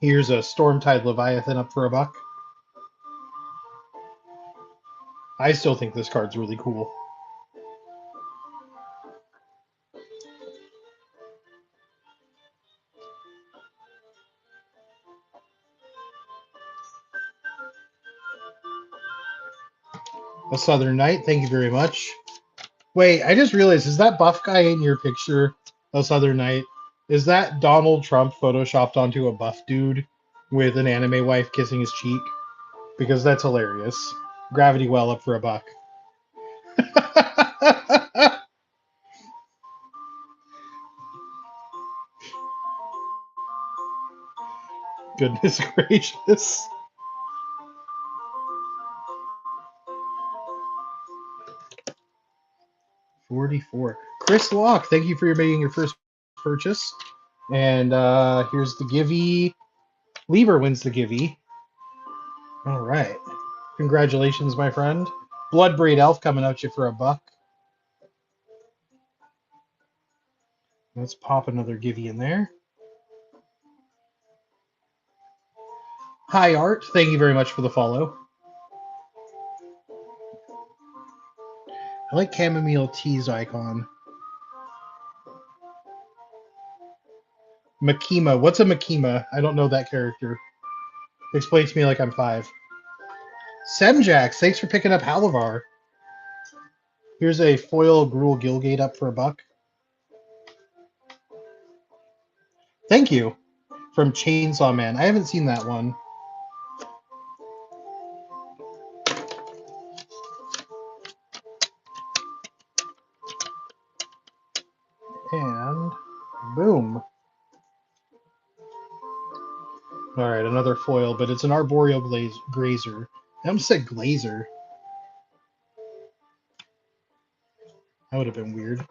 'Here's a Stormtide Leviathan up for $1. I still think this card's really cool. A Southern Knight, thank you very much. Wait, I just realized, is that buff guy in your picture, a Southern Knight? Is that Donald Trump photoshopped onto a buff dude with an anime wife kissing his cheek? Because that's hilarious. Gravity Well up for $1. Goodness gracious. $44. Chris Locke, thank you for making your first purchase. And here's the Givey. Lever wins the Givey. All right. Congratulations, my friend. Bloodbraid Elf coming at you for $1. Let's pop another Givey in there. Hi, Art. Thank you very much for the follow. I like Chamomile Tea's icon. Makima. What's a Makima? I don't know that character. Explain to me like I'm 5. Semjax, thanks for picking up Halavar. Here's a foil Gruul Gilgate up for $1. Thank you. From Chainsaw Man. I haven't seen that one. And boom. All right, another foil, but it's an Arboreal Grazer. I almost said Glazer. That would have been weird.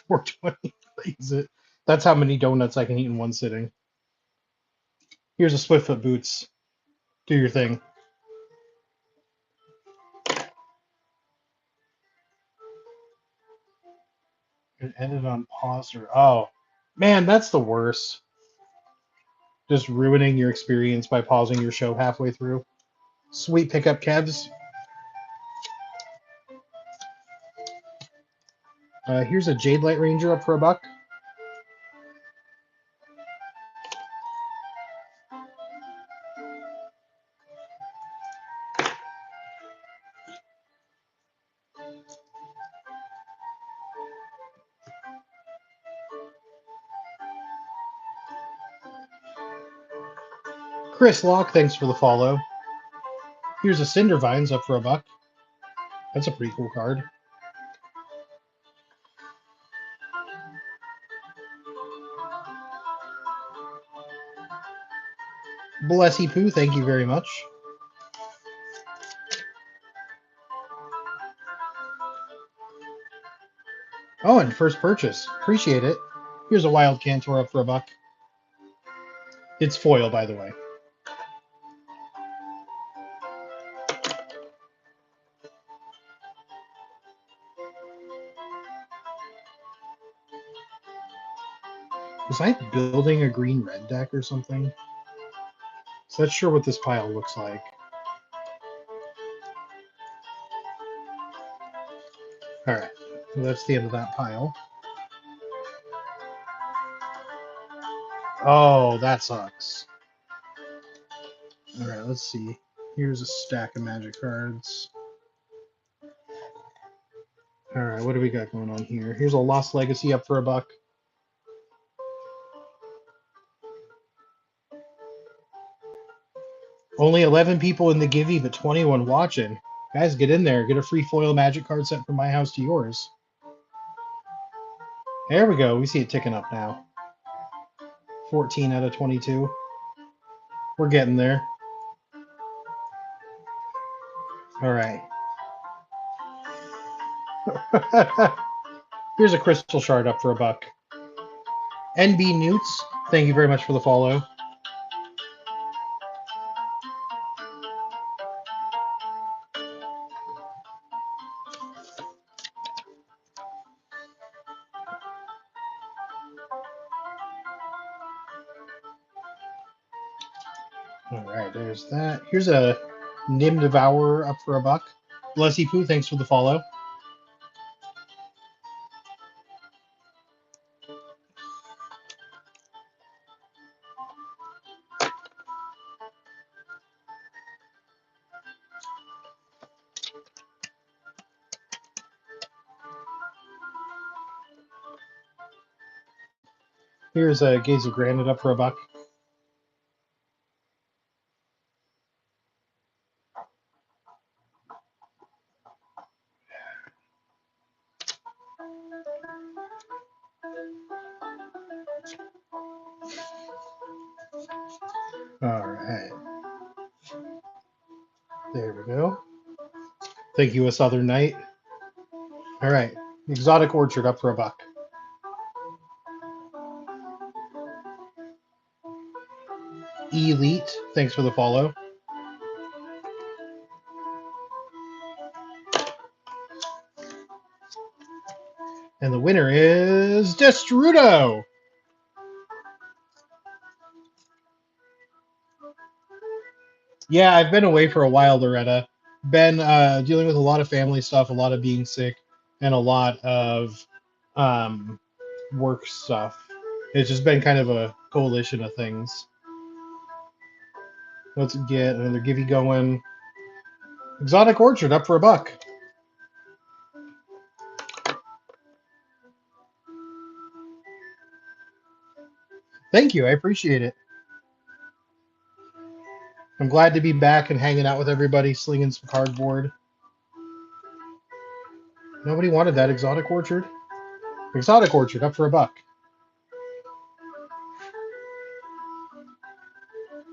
420 plays it. That's how many donuts I can eat in one sitting. Here's a Swiftfoot Boots. Do your thing. It ended on pause or oh man, that's the worst. Just ruining your experience by pausing your show halfway through. Sweet pickup, Kevs. Here's a Jade Light Ranger up for $1. Chris Locke, thanks for the follow. Here's a Cindervines up for $1. That's a pretty cool card. Blessy Poo, thank you very much. Oh, and first purchase. Appreciate it. Here's a Wild Cantor up for $1. It's foil, by the way. Was I building a green-red deck or something? So that's sure what this pile looks like. Alright, well, that's the end of that pile. Oh, that sucks. Alright, let's see. Here's a stack of Magic cards. Alright, what do we got going on here? Here's a Lost Legacy up for $1. Only 11 people in the Givey, but 21 watching. Guys, get in there. Get a free foil Magic card sent from my house to yours. There we go. We see it ticking up now. 14 out of 22. We're getting there. Alright. Here's a Crystal Shard up for $1. NB Newts, thank you very much for the follow. Alright, there's that. Here's a Nim Devourer up for $1. Blessy Poo, thanks for the follow. Here's a Gaze of Granite up for $1. Alright. There we go. Thank you, A Southern Night. Alright. Exotic Orchard up for $1. Elite, thanks for the follow. And the winner is Destrudo! Yeah, I've been away for a while, Loretta. Been dealing with a lot of family stuff, a lot of being sick, and a lot of work stuff. It's just been kind of a coalition of things. Let's get another Givey going. Exotic Orchard up for $1. Thank you, I appreciate it. I'm glad to be back and hanging out with everybody, slinging some cardboard. Nobody wanted that Exotic Orchard. Exotic Orchard up for $1.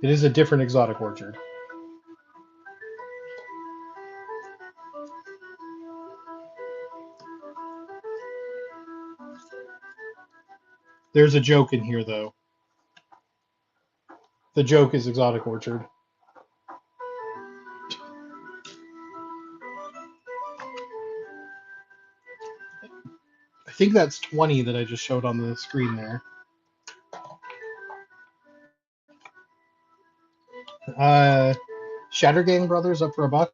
It is a different Exotic Orchard. There's a joke in here, though. The joke is Exotic Orchard. I think that's 20 that I just showed on the screen there. Shattergang Brothers up for $1.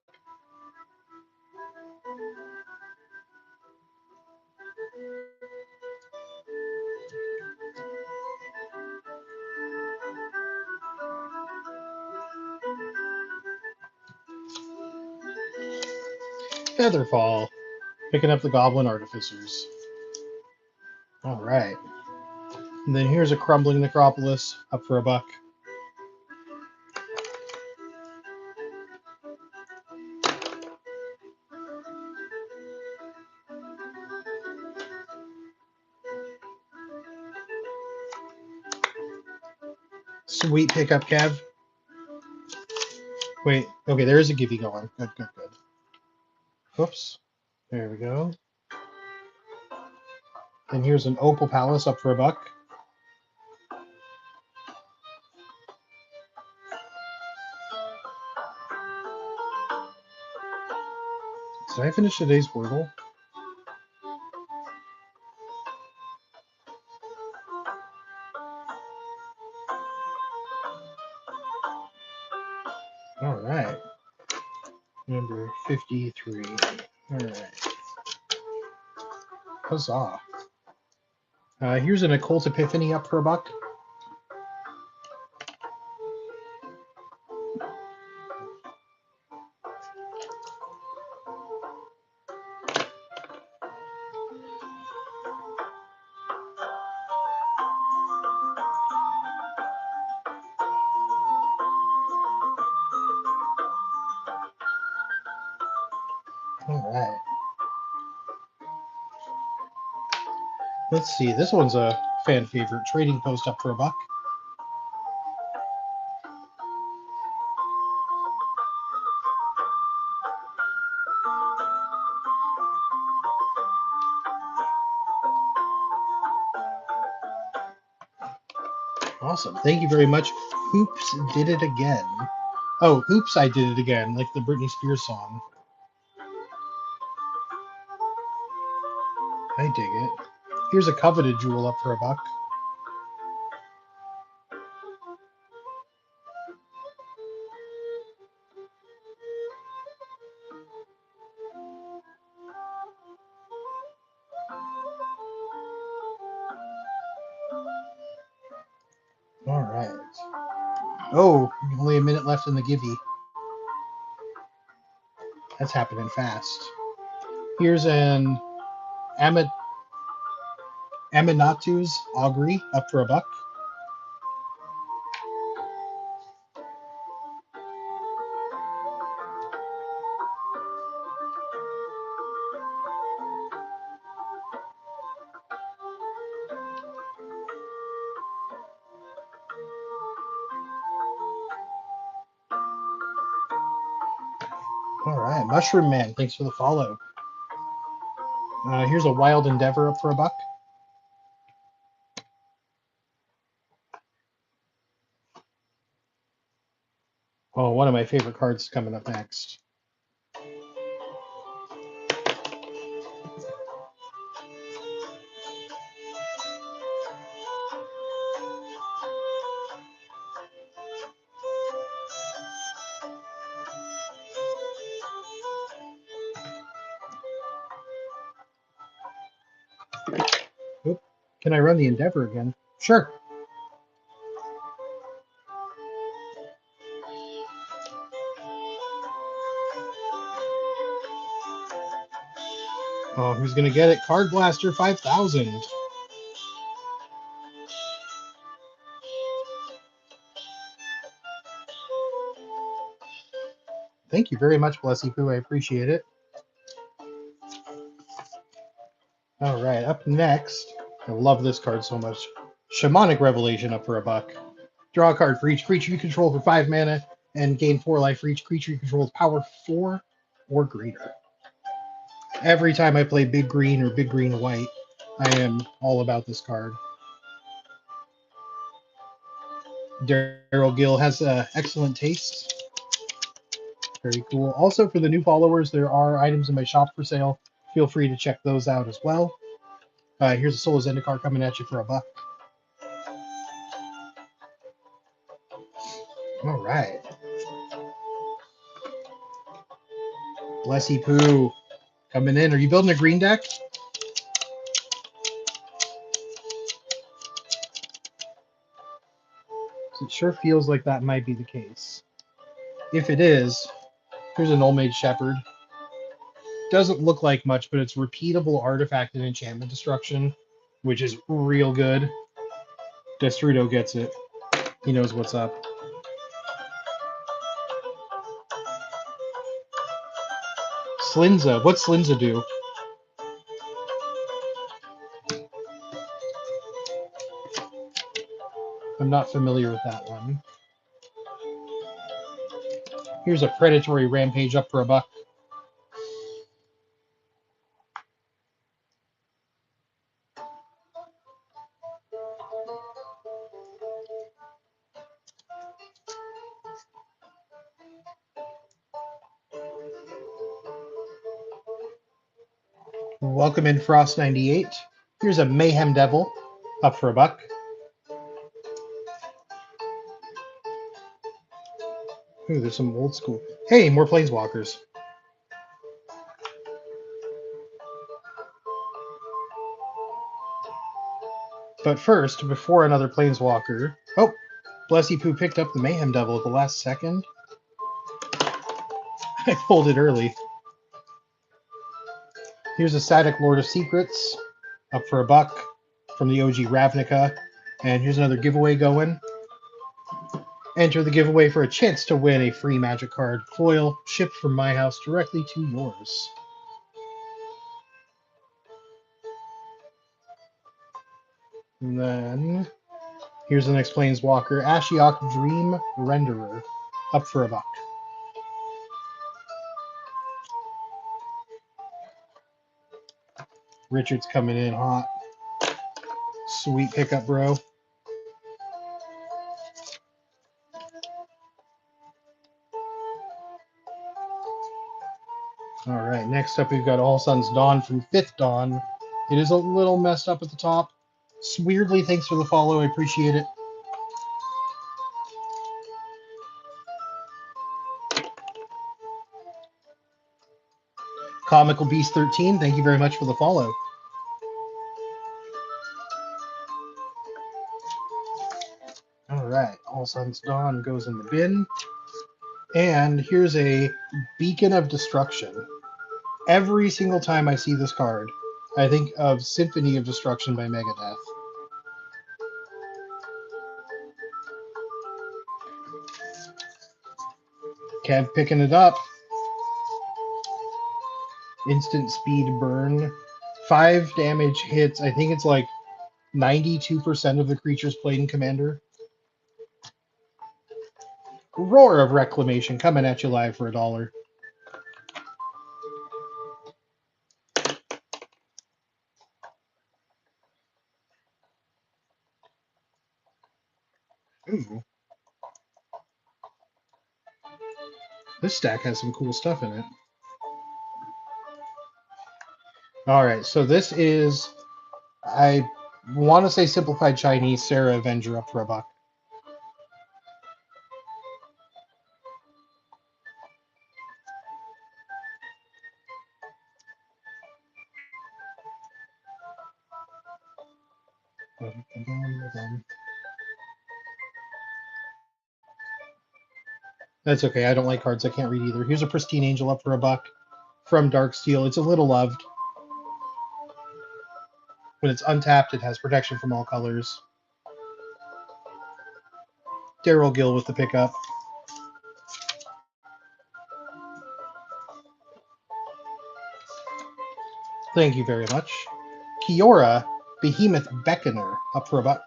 Featherfall, picking up the Goblin Artificers. All right. And then here's a Crumbling Necropolis up for $1. Sweet pickup, Kev. Wait, okay, there is a Gibby going. Good, good, good. Whoops. There we go. And here's an Opal Palace up for $1. Did I finish today's Wordle? All right. Number 53. All right. Huzzah. Here's an Occult Epiphany up for $1. All right. Let's see. This one's a fan favorite. Trading Post up for $1. Awesome. Thank you very much. Hoops did it again. Oh, oops, I did it again, like the Britney Spears song. I dig it. Here's a Coveted Jewel up for $1. All right. Oh, only a minute left in the Gibby. That's happening fast. Here's an Aminatu's Augury up for $1. All right, Mushroom Man, thanks for the follow. Here's a Wild Endeavor up for $1. Oh, one of my favorite cards coming up next. Oop. Can I run the Endeavor again? Sure. Oh, who's gonna get it? Card Blaster 5000. Thank you very much, Blessy Poo. I appreciate it. All right, up next, I love this card so much. Shamanic Revelation up for $1. Draw a card for each creature you control for 5 mana and gain 4 life for each creature you control with power 4 or greater. Every time I play Big Green or Big Green White, I am all about this card. Daryl Gill has excellent taste. Very cool. Also, for the new followers, there are items in my shop for sale. Feel free to check those out as well. Here's a Soul Zendikar coming at you for $1. All right. Blessy Poo coming in. Are you building a green deck? It sure feels like that might be the case. If it is, here's an Old Maid Shepherd. Doesn't look like much, but it's repeatable artifact and enchantment destruction, which is real good. Destrudo gets it. He knows what's up. Slinza. What's Slinza do? I'm not familiar with that one. Here's a Predatory Rampage up for $1. Welcome in Frost 98. Here's a Mayhem Devil up for $1. Ooh, there's some old school. Hey, more Planeswalkers. But first, before another Planeswalker... Oh, Blessy Poo picked up the Mayhem Devil at the last second. I pulled it early. Here's a Static Lord of Secrets up for $1 from the OG Ravnica. And here's another giveaway going. Enter the giveaway for a chance to win a free Magic card foil shipped from my house directly to yours. And then here's the next Planeswalker, Ashiok Dream Renderer, up for $1. Richard's coming in hot. Sweet pickup, bro. All right, next up we've got All Suns Dawn from 5th Dawn. It is a little messed up at the top. Weirdly, thanks for the follow. I appreciate it. Comical Beast 13, thank you very much for the follow. All right, All Suns Dawn goes in the bin. And here's a Beacon of Destruction. Every single time I see this card, I think of Symphony of Destruction by Megadeth. Kev picking it up. Instant speed burn. 5 damage hits. I think it's like 92% of the creatures played in Commander. Roar of Reclamation coming at you live for $1. Ooh. This stack has some cool stuff in it. Alright, so this is, I want to say Simplified Chinese Sarah Avenger up for $1. That's okay, I don't like cards I can't read either. Here's a Pristine Angel up for $1 from Darksteel. It's a little loved. When it's untapped, it has protection from all colors. Daryl Gill with the pickup. Thank you very much. Kiora, Behemoth Beckoner, up for $1.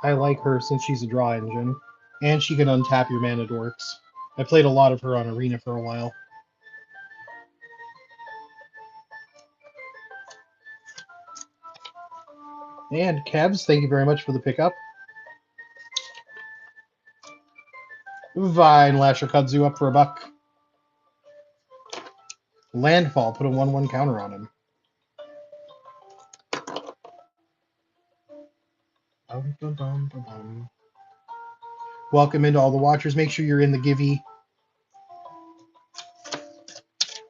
I like her since she's a draw engine. And she can untap your mana dorks. I played a lot of her on Arena for a while. And Kebs, thank you very much for the pickup. Vine Lasher Kudzu up for $1. Landfall, put a 1/1 counter on him. Welcome into all the watchers. Make sure you're in the Givey.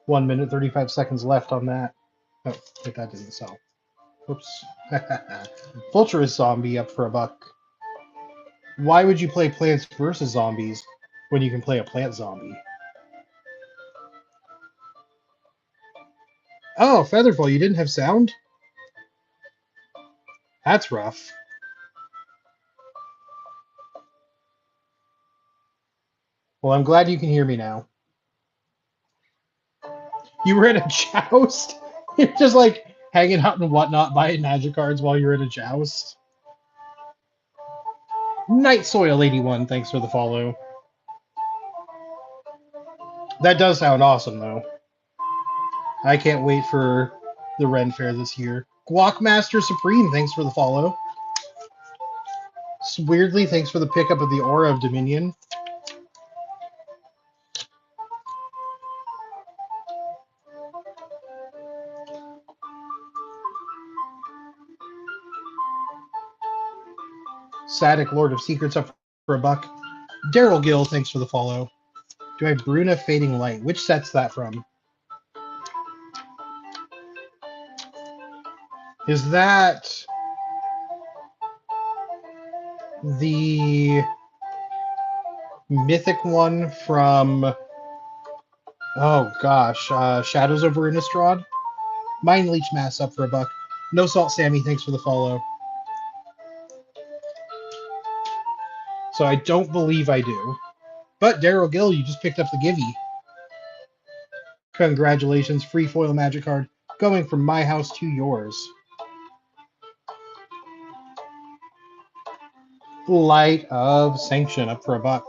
1 minute, 35 seconds left on that. Oh, but that didn't sell. Whoops. Vulturous Zombie up for $1. Why would you play Plants vs. Zombies when you can play a plant zombie? Oh, Featherfall, you didn't have sound? That's rough. Well, I'm glad you can hear me now. You were in a joust? You're just like hanging out and whatnot, buying magic cards while you're in a joust? Night Soil 81, thanks for the follow. That does sound awesome, though. I can't wait for the Ren Fair this year. Guacmaster Supreme, thanks for the follow. Weirdly, thanks for the pickup of the Aura of Dominion. Sadik, Lord of Secrets, up for $1. Daryl Gill, thanks for the follow. Do I have Bruna Fading Light? Which set's that from? Is that the mythic one from, oh gosh, Shadows over Innistrad? Mind Leech Mass up for $1. No Salt Sammy, thanks for the follow. So I don't believe I do. But Daryl Gill, you just picked up the Givey. Congratulations, free foil magic card going from my house to yours. Light of Sanction up for $1.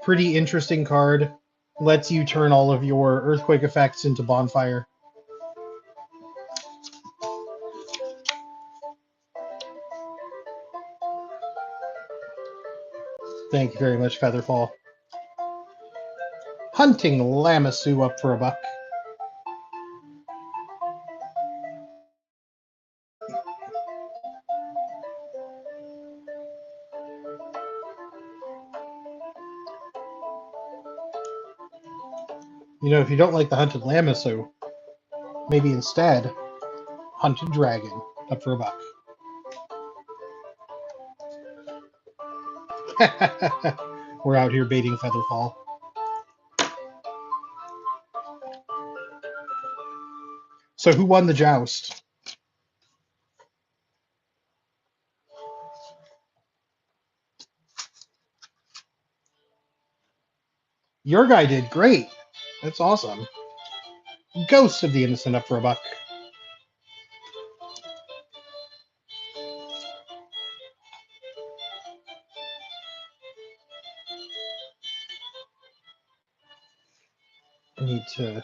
Pretty interesting card. Lets you turn all of your earthquake effects into bonfire. Thank you very much, Featherfall. Hunting Lamassu up for $1. You know, if you don't like the Hunted Lamassu, maybe instead Hunted Dragon up for $1. We're out here baiting Featherfall. So who won the joust? Your guy did great. That's awesome. Ghost of the Innocent up for $1. I need to,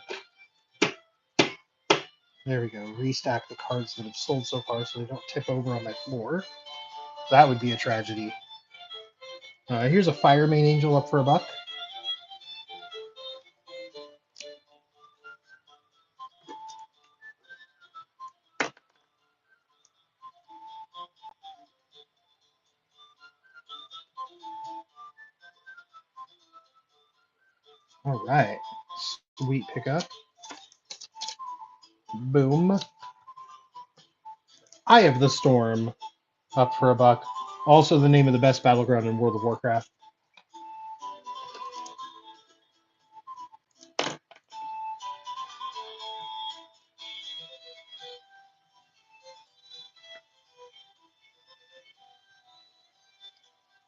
there we go, restack the cards that have sold so far so they don't tip over on my floor. That would be a tragedy. Here's a Firemane Angel up for $1. All right. Sweet pickup. Boom. Eye of the Storm up for $1. Also the name of the best battleground in World of Warcraft.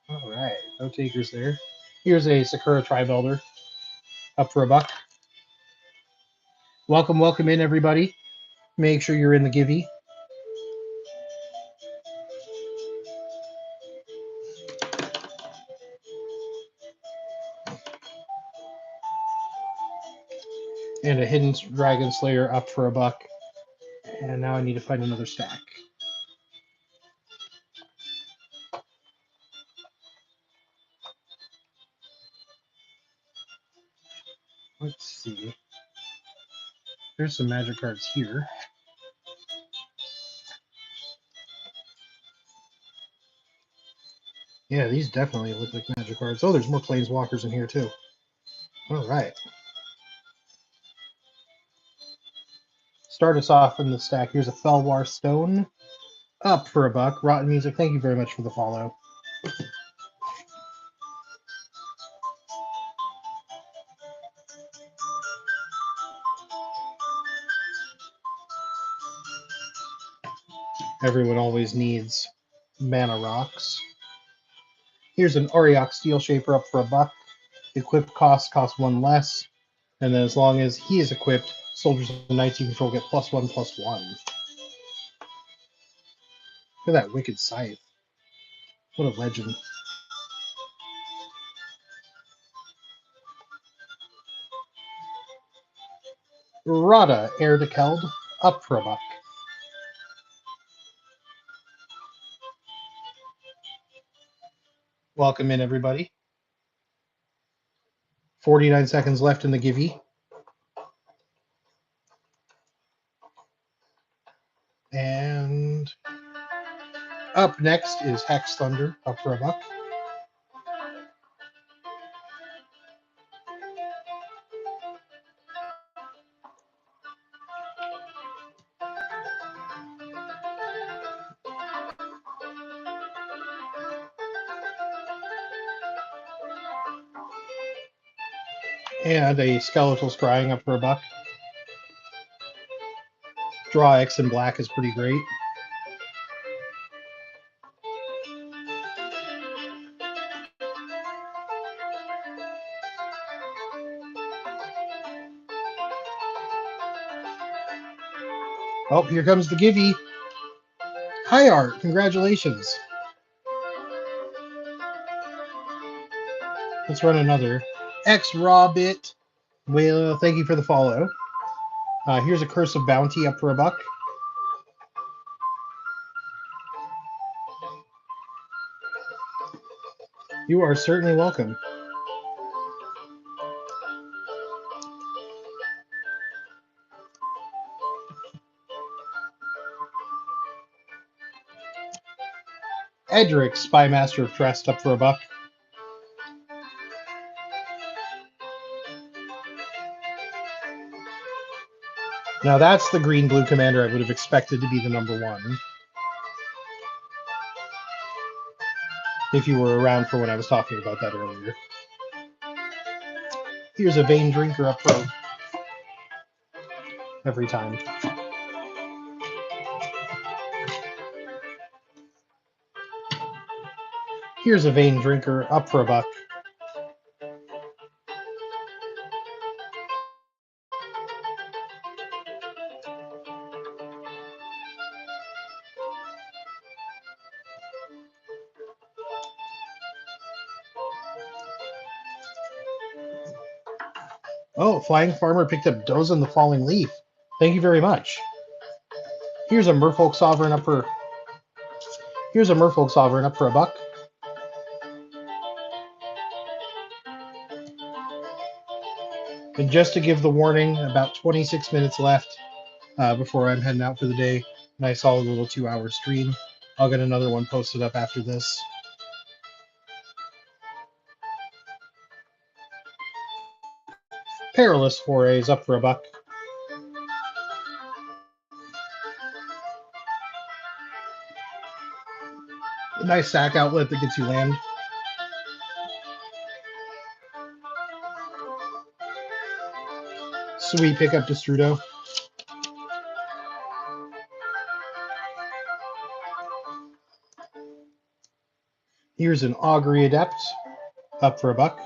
All right. No takers there. Here's a Sakura Tribe Elder up for $1. Welcome, welcome in, everybody. Make sure you're in the Givey. And a Hidden Dragon Slayer up for $1. And now I need to find another stack. Let's see. There's some magic cards here. Yeah, these definitely look like magic cards. Oh, there's more planeswalkers in here too. All right. Start us off in the stack. Here's a Felwar Stone. Up for $1. Rotten Music, thank you very much for the follow. Everyone always needs mana rocks. Here's an Auriok Steel Shaper up for $1. Equip costs 1 less. And then as long as he is equipped, soldiers and knights you control get +1/+1. Look at that Wicked Scythe. What a legend. Rada, Heir to Keld, up for $1. Welcome in, everybody. 49 seconds left in the Givey. And up next is Hex Thunder, up for $1. And a Skeletal Scrying up for $1. Draw X in black is pretty great. Oh, here comes the Givey. Hi, Art. Congratulations. Let's run another. X Rabbit. Well, thank you for the follow. Here's a Curse of Bounty up for $1. You are certainly welcome. Edric, Spymaster of Trest, up for $1. Now that's the green-blue commander I would have expected to be the #1. If you were around for when I was talking about that earlier. Here's a Vein Drinker up for every time. Here's a Vein Drinker up for $1. Oh, Flying Farmer picked up Dozin the Falling Leaf. Thank you very much. Here's a Merfolk Sovereign up for $1. And just to give the warning, about 26 minutes left before I'm heading out for the day. And I saw a little 2-hour stream. I'll get another one posted up after this. Perilous Forays up for $1. A nice sack outlet that gets you land. Sweet pickup to Strudo. Here's an Augury Adept up for $1.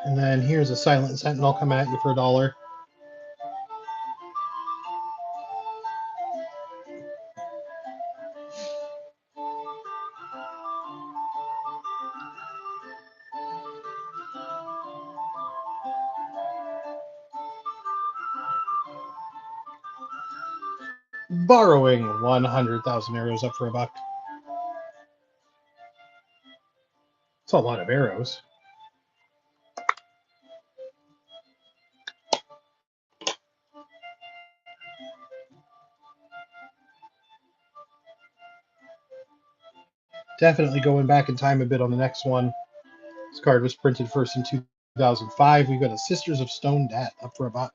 And then here's a Silent Sentinel coming at you for $1. Borrowing 100,000 arrows up for $1. It's a lot of arrows. Definitely going back in time a bit on the next one. This card was printed first in 2005. We've got a Sisters of Stone Dat up for $1.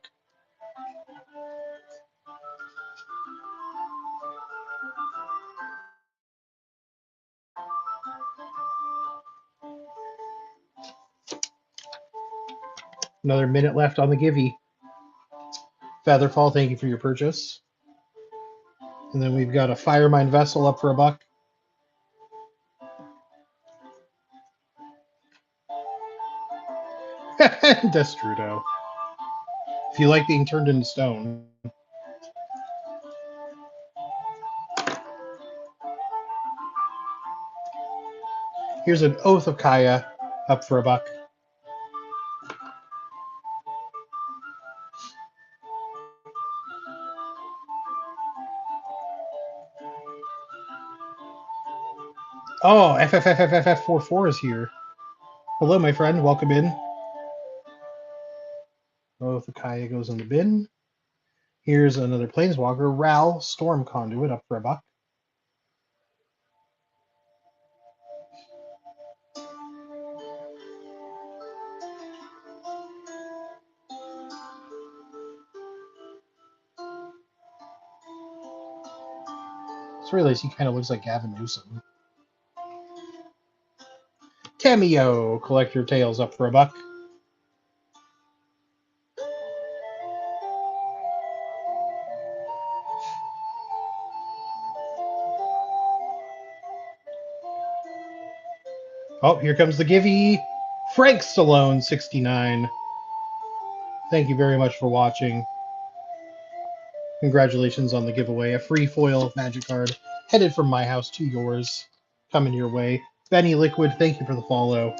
Another minute left on the Givey. Featherfall, thank you for your purchase. And then we've got a Firemind Vessel up for $1. Destrudo. If you like being turned into stone. Here's an Oath of Kaya up for $1. Oh, FFFFF44 is here. Hello, my friend. Welcome in. Oath of Kaya goes in the bin. Here's another Planeswalker, Ral Storm Conduit up for $1. Just realized he kind of looks like Gavin Newsom. Cameo Collector Tales up for $1. Oh, here comes the Givey. Frank Stallone, 69. Thank you very much for watching. Congratulations on the giveaway. A free foil Magic card headed from my house to yours. Coming your way. Benny Liquid, thank you for the follow.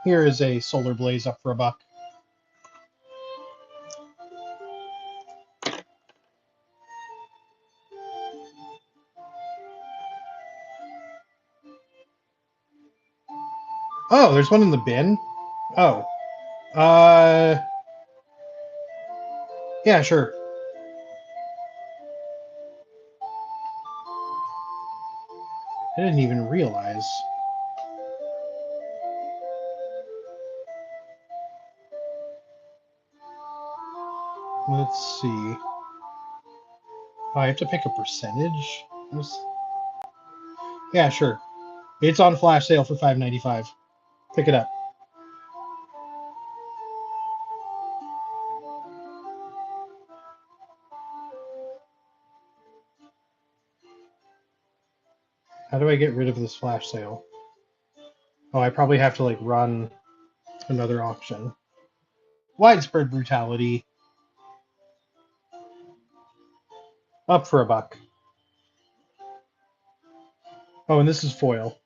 Here is a Solar Blaze up for $1. Oh, there's one in the bin? Oh. Yeah, sure. I didn't even realize. Let's see. Oh, I have to pick a percentage? Yeah, sure. It's on flash sale for $5.95. Pick it up. How do I get rid of this flash sale? Oh, I probably have to like run another auction. Widespread Brutality. Up for $1. Oh, and this is foil.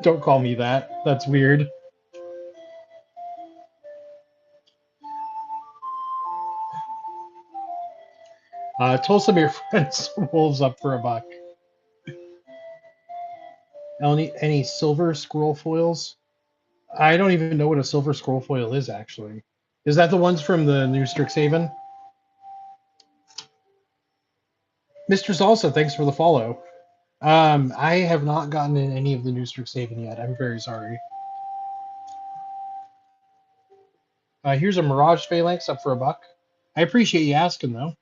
Don't call me that. That's weird. Tulsa Beer Friends Wolves up for $1. Any silver scroll foils? I don't even know what a silver scroll foil is, actually. Is that the ones from the new Strixhaven? Mr. Salsa, thanks for the follow. I have not gotten in any of the new Strixhaven yet. I'm very sorry. Here's a Mirage Phalanx up for $1. I appreciate you asking, though.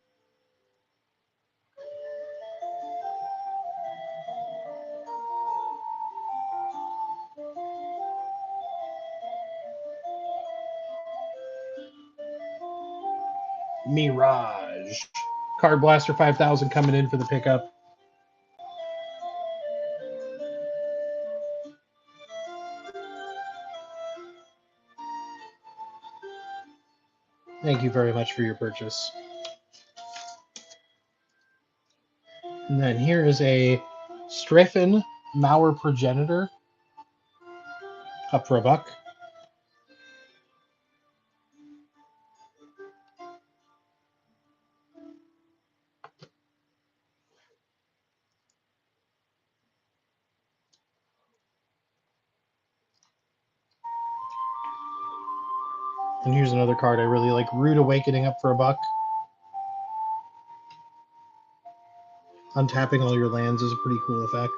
Mirage. Card Blaster 5000 coming in for the pickup. Thank you very much for your purchase. And then here is a Striffen Mauer Progenitor, up for $1. And here's another card I really like, Rude Awakening, up for $1. Untapping all your lands is a pretty cool effect.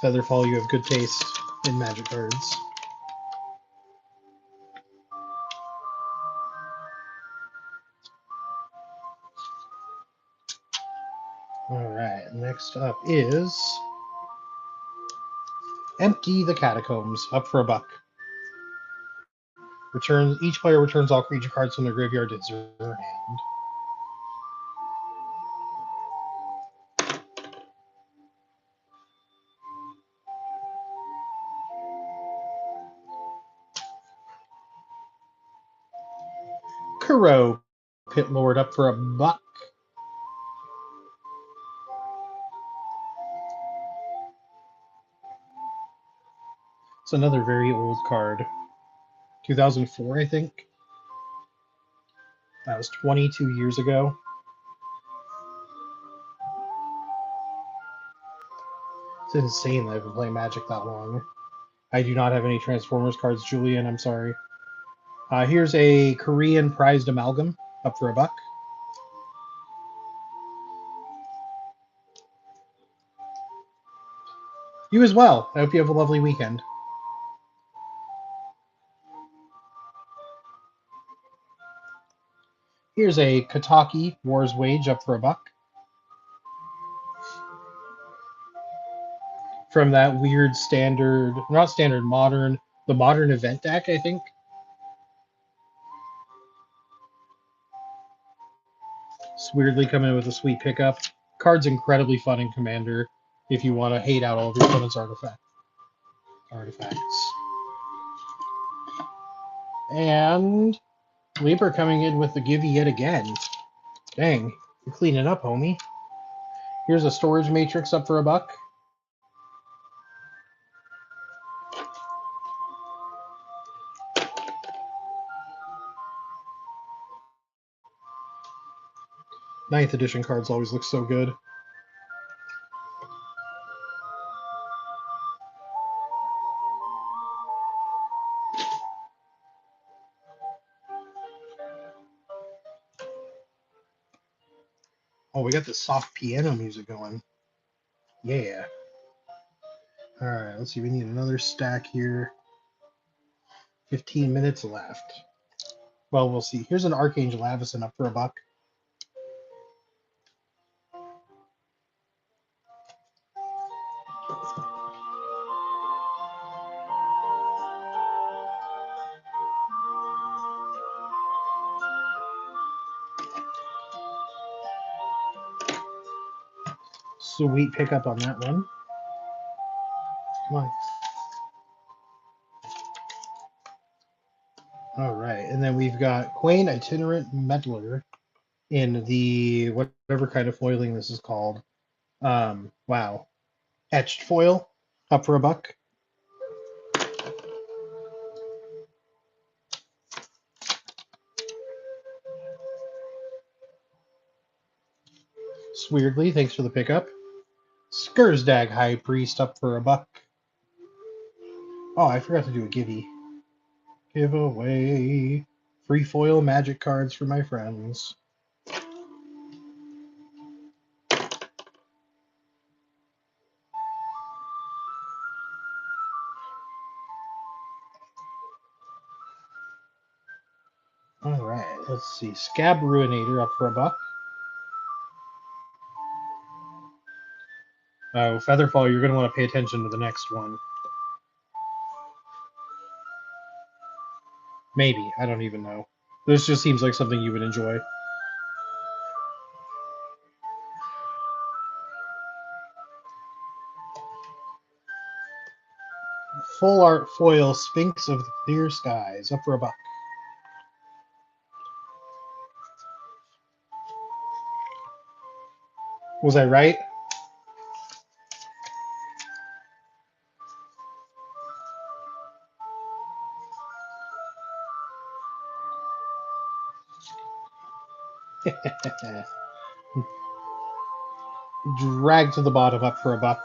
Featherfall, you have good taste in Magic cards. Alright, next up is Empty the Catacombs, up for $1. Each player returns all creature cards from their graveyard to their hand. Kuro, Pit Lord, up for $1. It's another very old card. 2004, I think. That was 22 years ago. It's insane that I've been playing Magic that long. I do not have any Transformers cards, Julian. I'm sorry. Here's a Korean Prized Amalgam, up for $1. You as well. I hope you have a lovely weekend. Here's a Kataki War's Wage, up for $1. From that weird standard, not standard, modern, the modern event deck, I think. It's weirdly coming in with a sweet pickup. Card's incredibly fun in Commander if you want to hate out all of your opponent's artifacts. And Leaper coming in with the givey yet again. Dang, you're cleaning up, homie. Here's a Storage Matrix, up for $1. Ninth edition cards always look so good. Oh, we got the soft piano music going. Yeah. Alright, let's see. We need another stack here. 15 minutes left. Well, we'll see. Here's an Archangel Avacyn, up for $1. Sweet pickup on that one. Come on. All right, and then we've got Quain Itinerant Meddler in the whatever kind of foiling this is called. Wow, etched foil, up for $1. Weirdly, thanks for the pickup. Skursdag High Priest, up for $1. Oh, I forgot to do a givey. Giveaway. Free foil magic cards for my friends. Alright, let's see. Scab Ruinator, up for $1. Oh, Featherfall, you're going to want to pay attention to the next one. Maybe. I don't even know. This just seems like something you would enjoy. Full art foil Sphinx of the Clear Skies, up for a buck. Was I right? Drag to the bottom, up for a buck.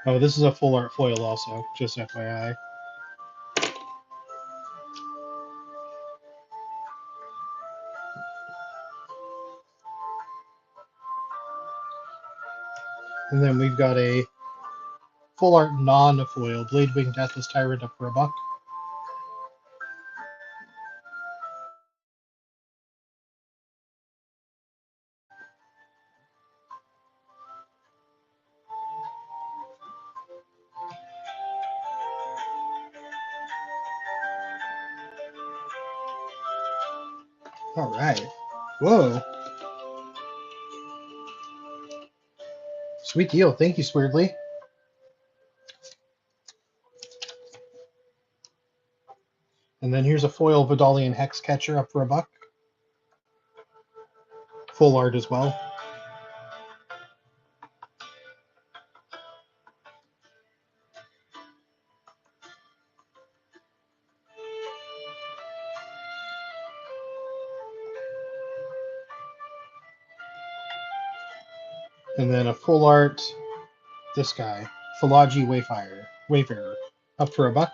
Oh, this is a full art foil also, just FYI. And then we've got a full art non-foil Bladewing Deathless Tyrant, up for a buck. All right. Whoa. Sweet deal. Thank you, Squaredly. And then here's a foil Vidalian Hexcatcher, up for a buck. Full art as well. And then a full art, this guy, Philology Wayfarer, up for a buck.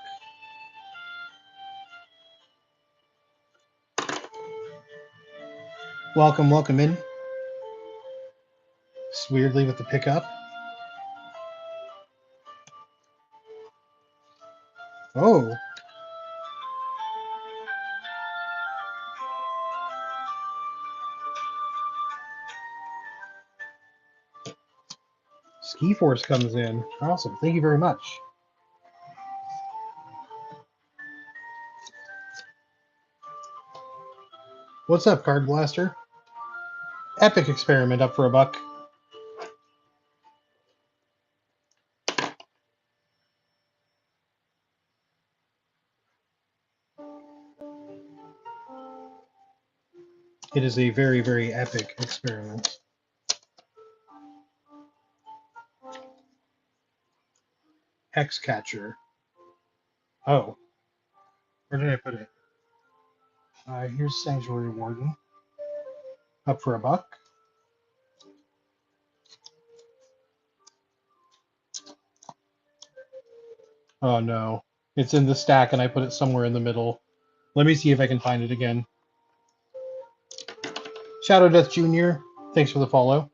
Welcome, welcome in. Weirdly with the pickup. Oh, Ski Force comes in. Awesome. Thank you very much. What's up, Card Blaster? Epic Experiment, up for a buck. It is a very, very epic experiment. Hexcatcher. Oh, where did I put it? Here's Sanctuary Warden, up for a buck. Oh no, it's in the stack and I put it somewhere in the middle. Let me see if I can find it again. Shadow Death Jr., thanks for the follow.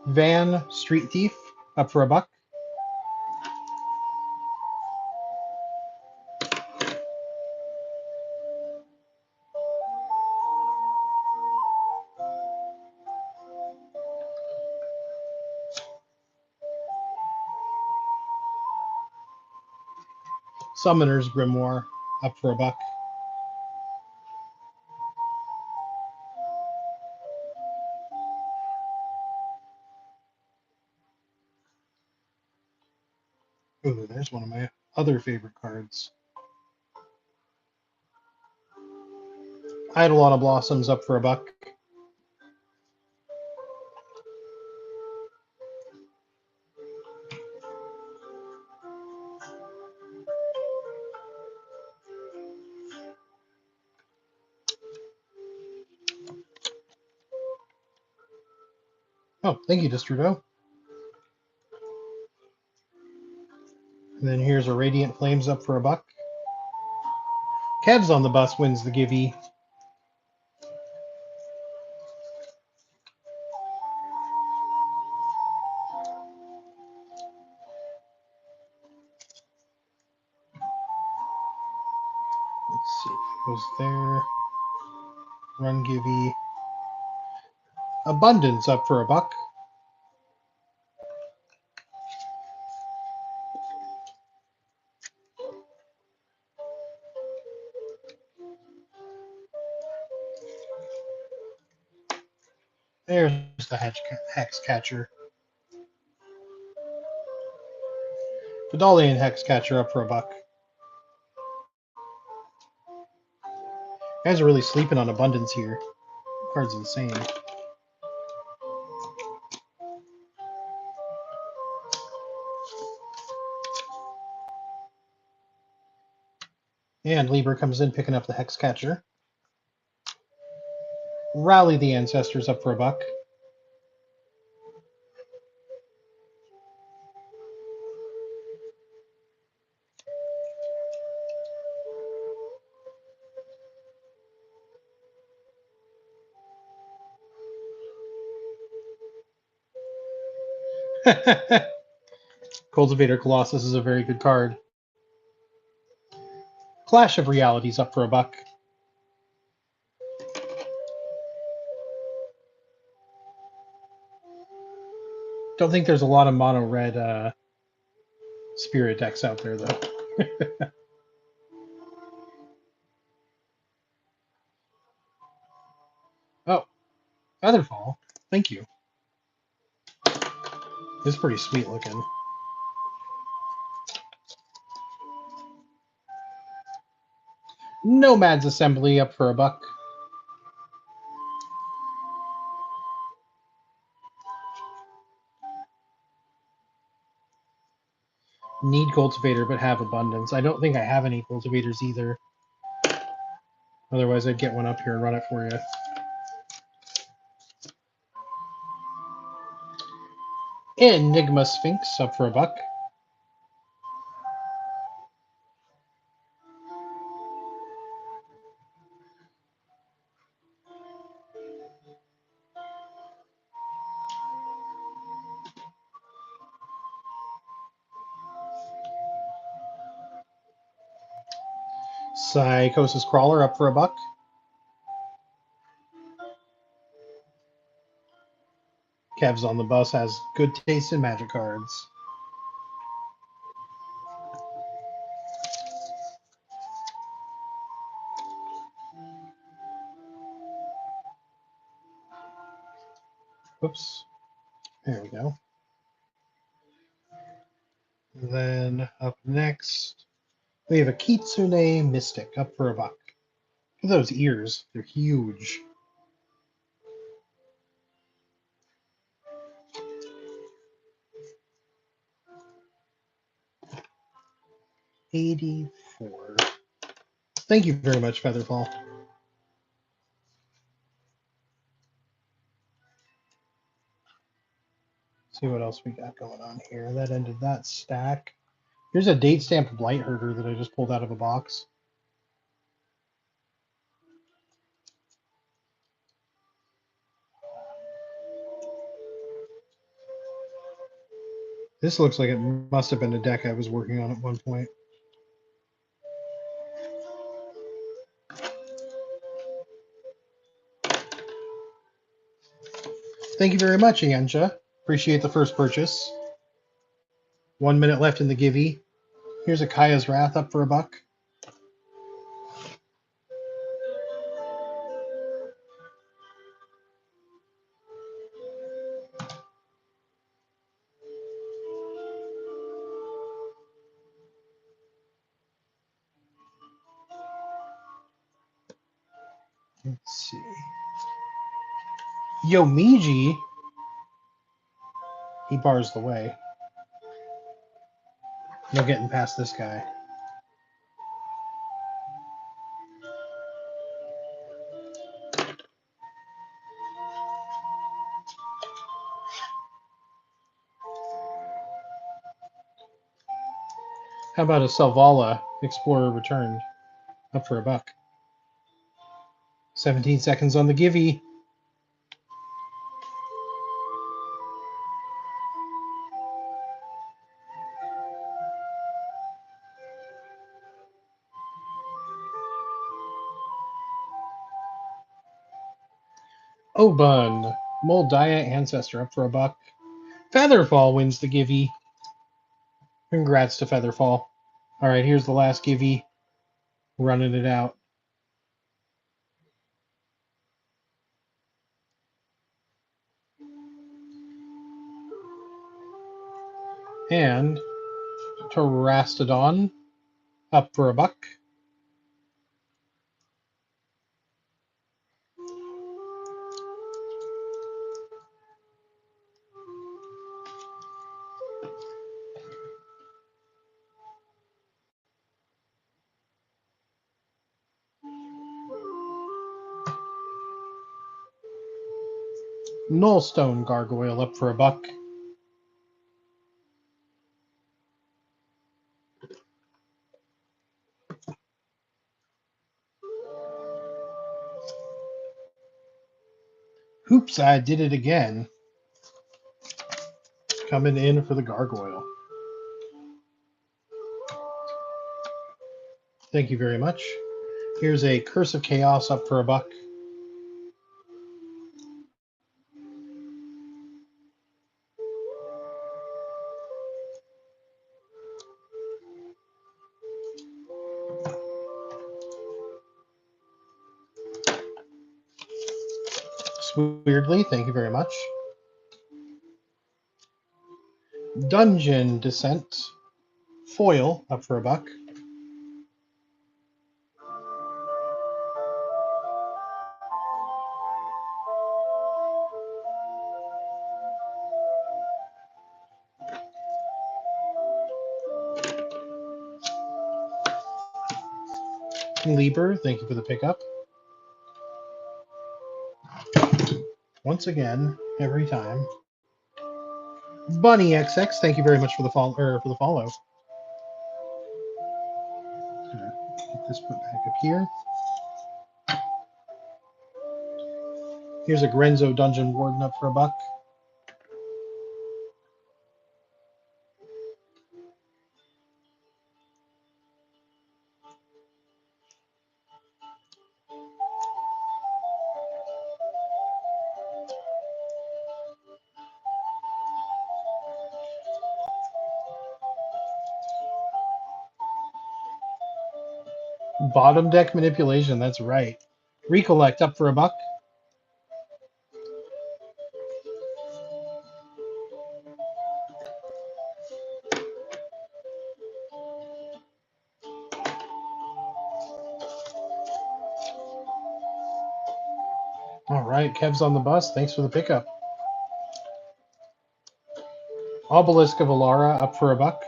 Van Street Thief, up for a buck. Summoner's Grimoire, up for a buck. Ooh, there's one of my other favorite cards. Eidolon of Blossoms, up for a buck. Oh, thank you, Distrudo. And then here's a Radiant Flames, up for a buck. Kev's on the bus wins the Givey. Let's see. Goes there. Run Givey. Abundance, up for a buck. There's the Hex Catcher. Vidalian Hex Catcher up for a buck. You guys are really sleeping on abundance here. The card's insane. And Lieber comes in picking up the Hex Catcher. Rally the Ancestors up for a buck. Cultivator Colossus is a very good card. Clash of Realities up for a buck. Don't think there's a lot of mono red spirit decks out there though. Oh, Featherfall. Thank you. This is pretty sweet looking. Nomad's Assembly up for a buck. Need Cultivator, but have Abundance. I don't think I have any Cultivators either. Otherwise, I'd get one up here and run it for you. Enigma Sphinx up for a buck. Psychosis Crawler up for a buck. Kev's on the bus has good taste in Magic cards. Whoops. There we go. And then up next, we have a Kitsune Mystic up for a buck. Look at those ears. They're huge. $84. Thank you very much, Featherfall. See what else we got going on here. That ended that stack. Here's a date stamp Blight Herder that I just pulled out of a box. This looks like it must have been a deck I was working on at one point. Thank you very much, Anja. Appreciate the first purchase. 1 minute left in the givey. Here's a Kaya's Wrath up for a buck. Let's see. Yomiji. He bars the way. No getting past this guy. How about a Selvala Explorer Returned? Up for a buck. 17 seconds on the givey. Oban. Moldiah Ancestor up for a buck. Featherfall wins the givey. Congrats to Featherfall. All right, here's the last givey. Running it out. And Terastodon up for a buck. Nullstone Gargoyle up for a buck. Oops, I did it again. Coming in for the Gargoyle. Thank you very much. Here's a Curse of Chaos up for a buck. Weirdly, thank you very much. Dungeon Descent foil up for a buck. Lieber, thank you for the pickup. Once again, every time. Bunny XX, thank you very much for the follow. Get this put back up here. Here's a Grenzo Dungeon Warden up for a buck. Bottom deck manipulation, that's right. Recollect up for a buck. All right, Kev's on the bus. Thanks for the pickup. Obelisk of Alara up for a buck.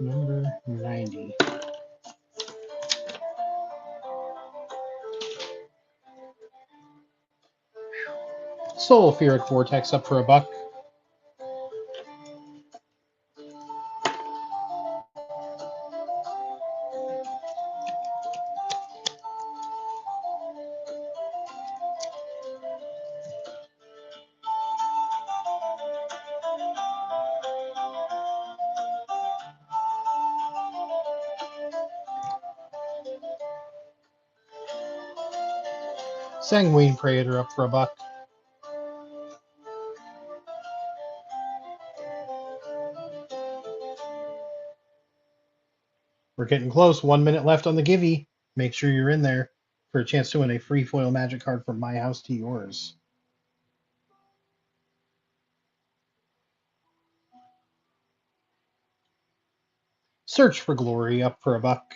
Number 90. Sulfuric Vortex up for a buck. Sanguine Praetor up for a buck. We're getting close. 1 minute left on the Givey. Make sure you're in there for a chance to win a free foil magic card from my house to yours. Search for Glory up for a buck.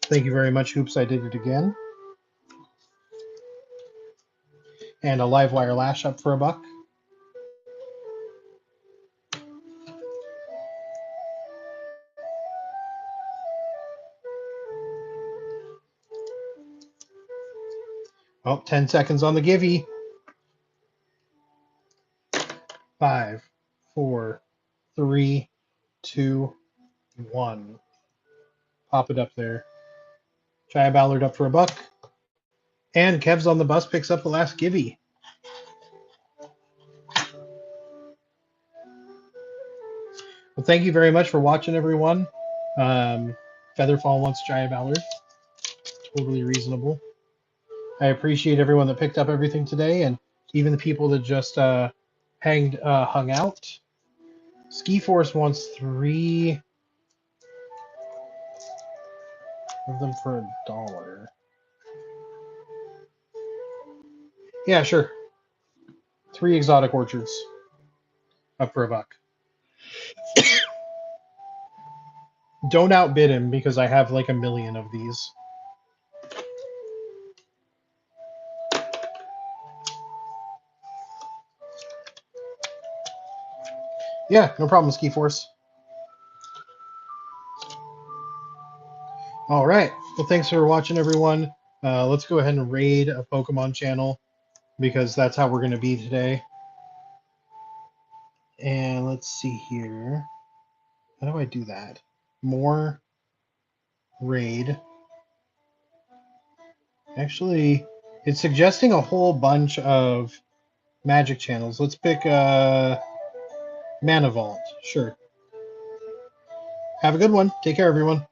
Thank you very much, Hoops. I did it again. And a Livewire Lash up for a buck. Oh, 10 seconds on the Givey. 5, 4, 3, 2, 1. Pop it up there. Jaya Ballard up for a buck. And Kev's on the bus picks up the last Givey. thank you very much for watching, everyone. Featherfall wants Jaya Ballard. Totally reasonable. I appreciate everyone that picked up everything today, and even the people that just hung out. Ski Force wants 3 of them for $1. Yeah, sure. 3 exotic orchards up for $1. Don't outbid him because I have like 1,000,000 of these. Yeah, no problem, Ski Force. All right. Well, thanks for watching, everyone. Let's go ahead and raid a Pokemon channel because that's how we're going to be today. And let's see here. How do I do that? More raid. Actually, it's suggesting a whole bunch of magic channels. Let's pick Mana Vault. Sure. Have a good one. Take care, everyone.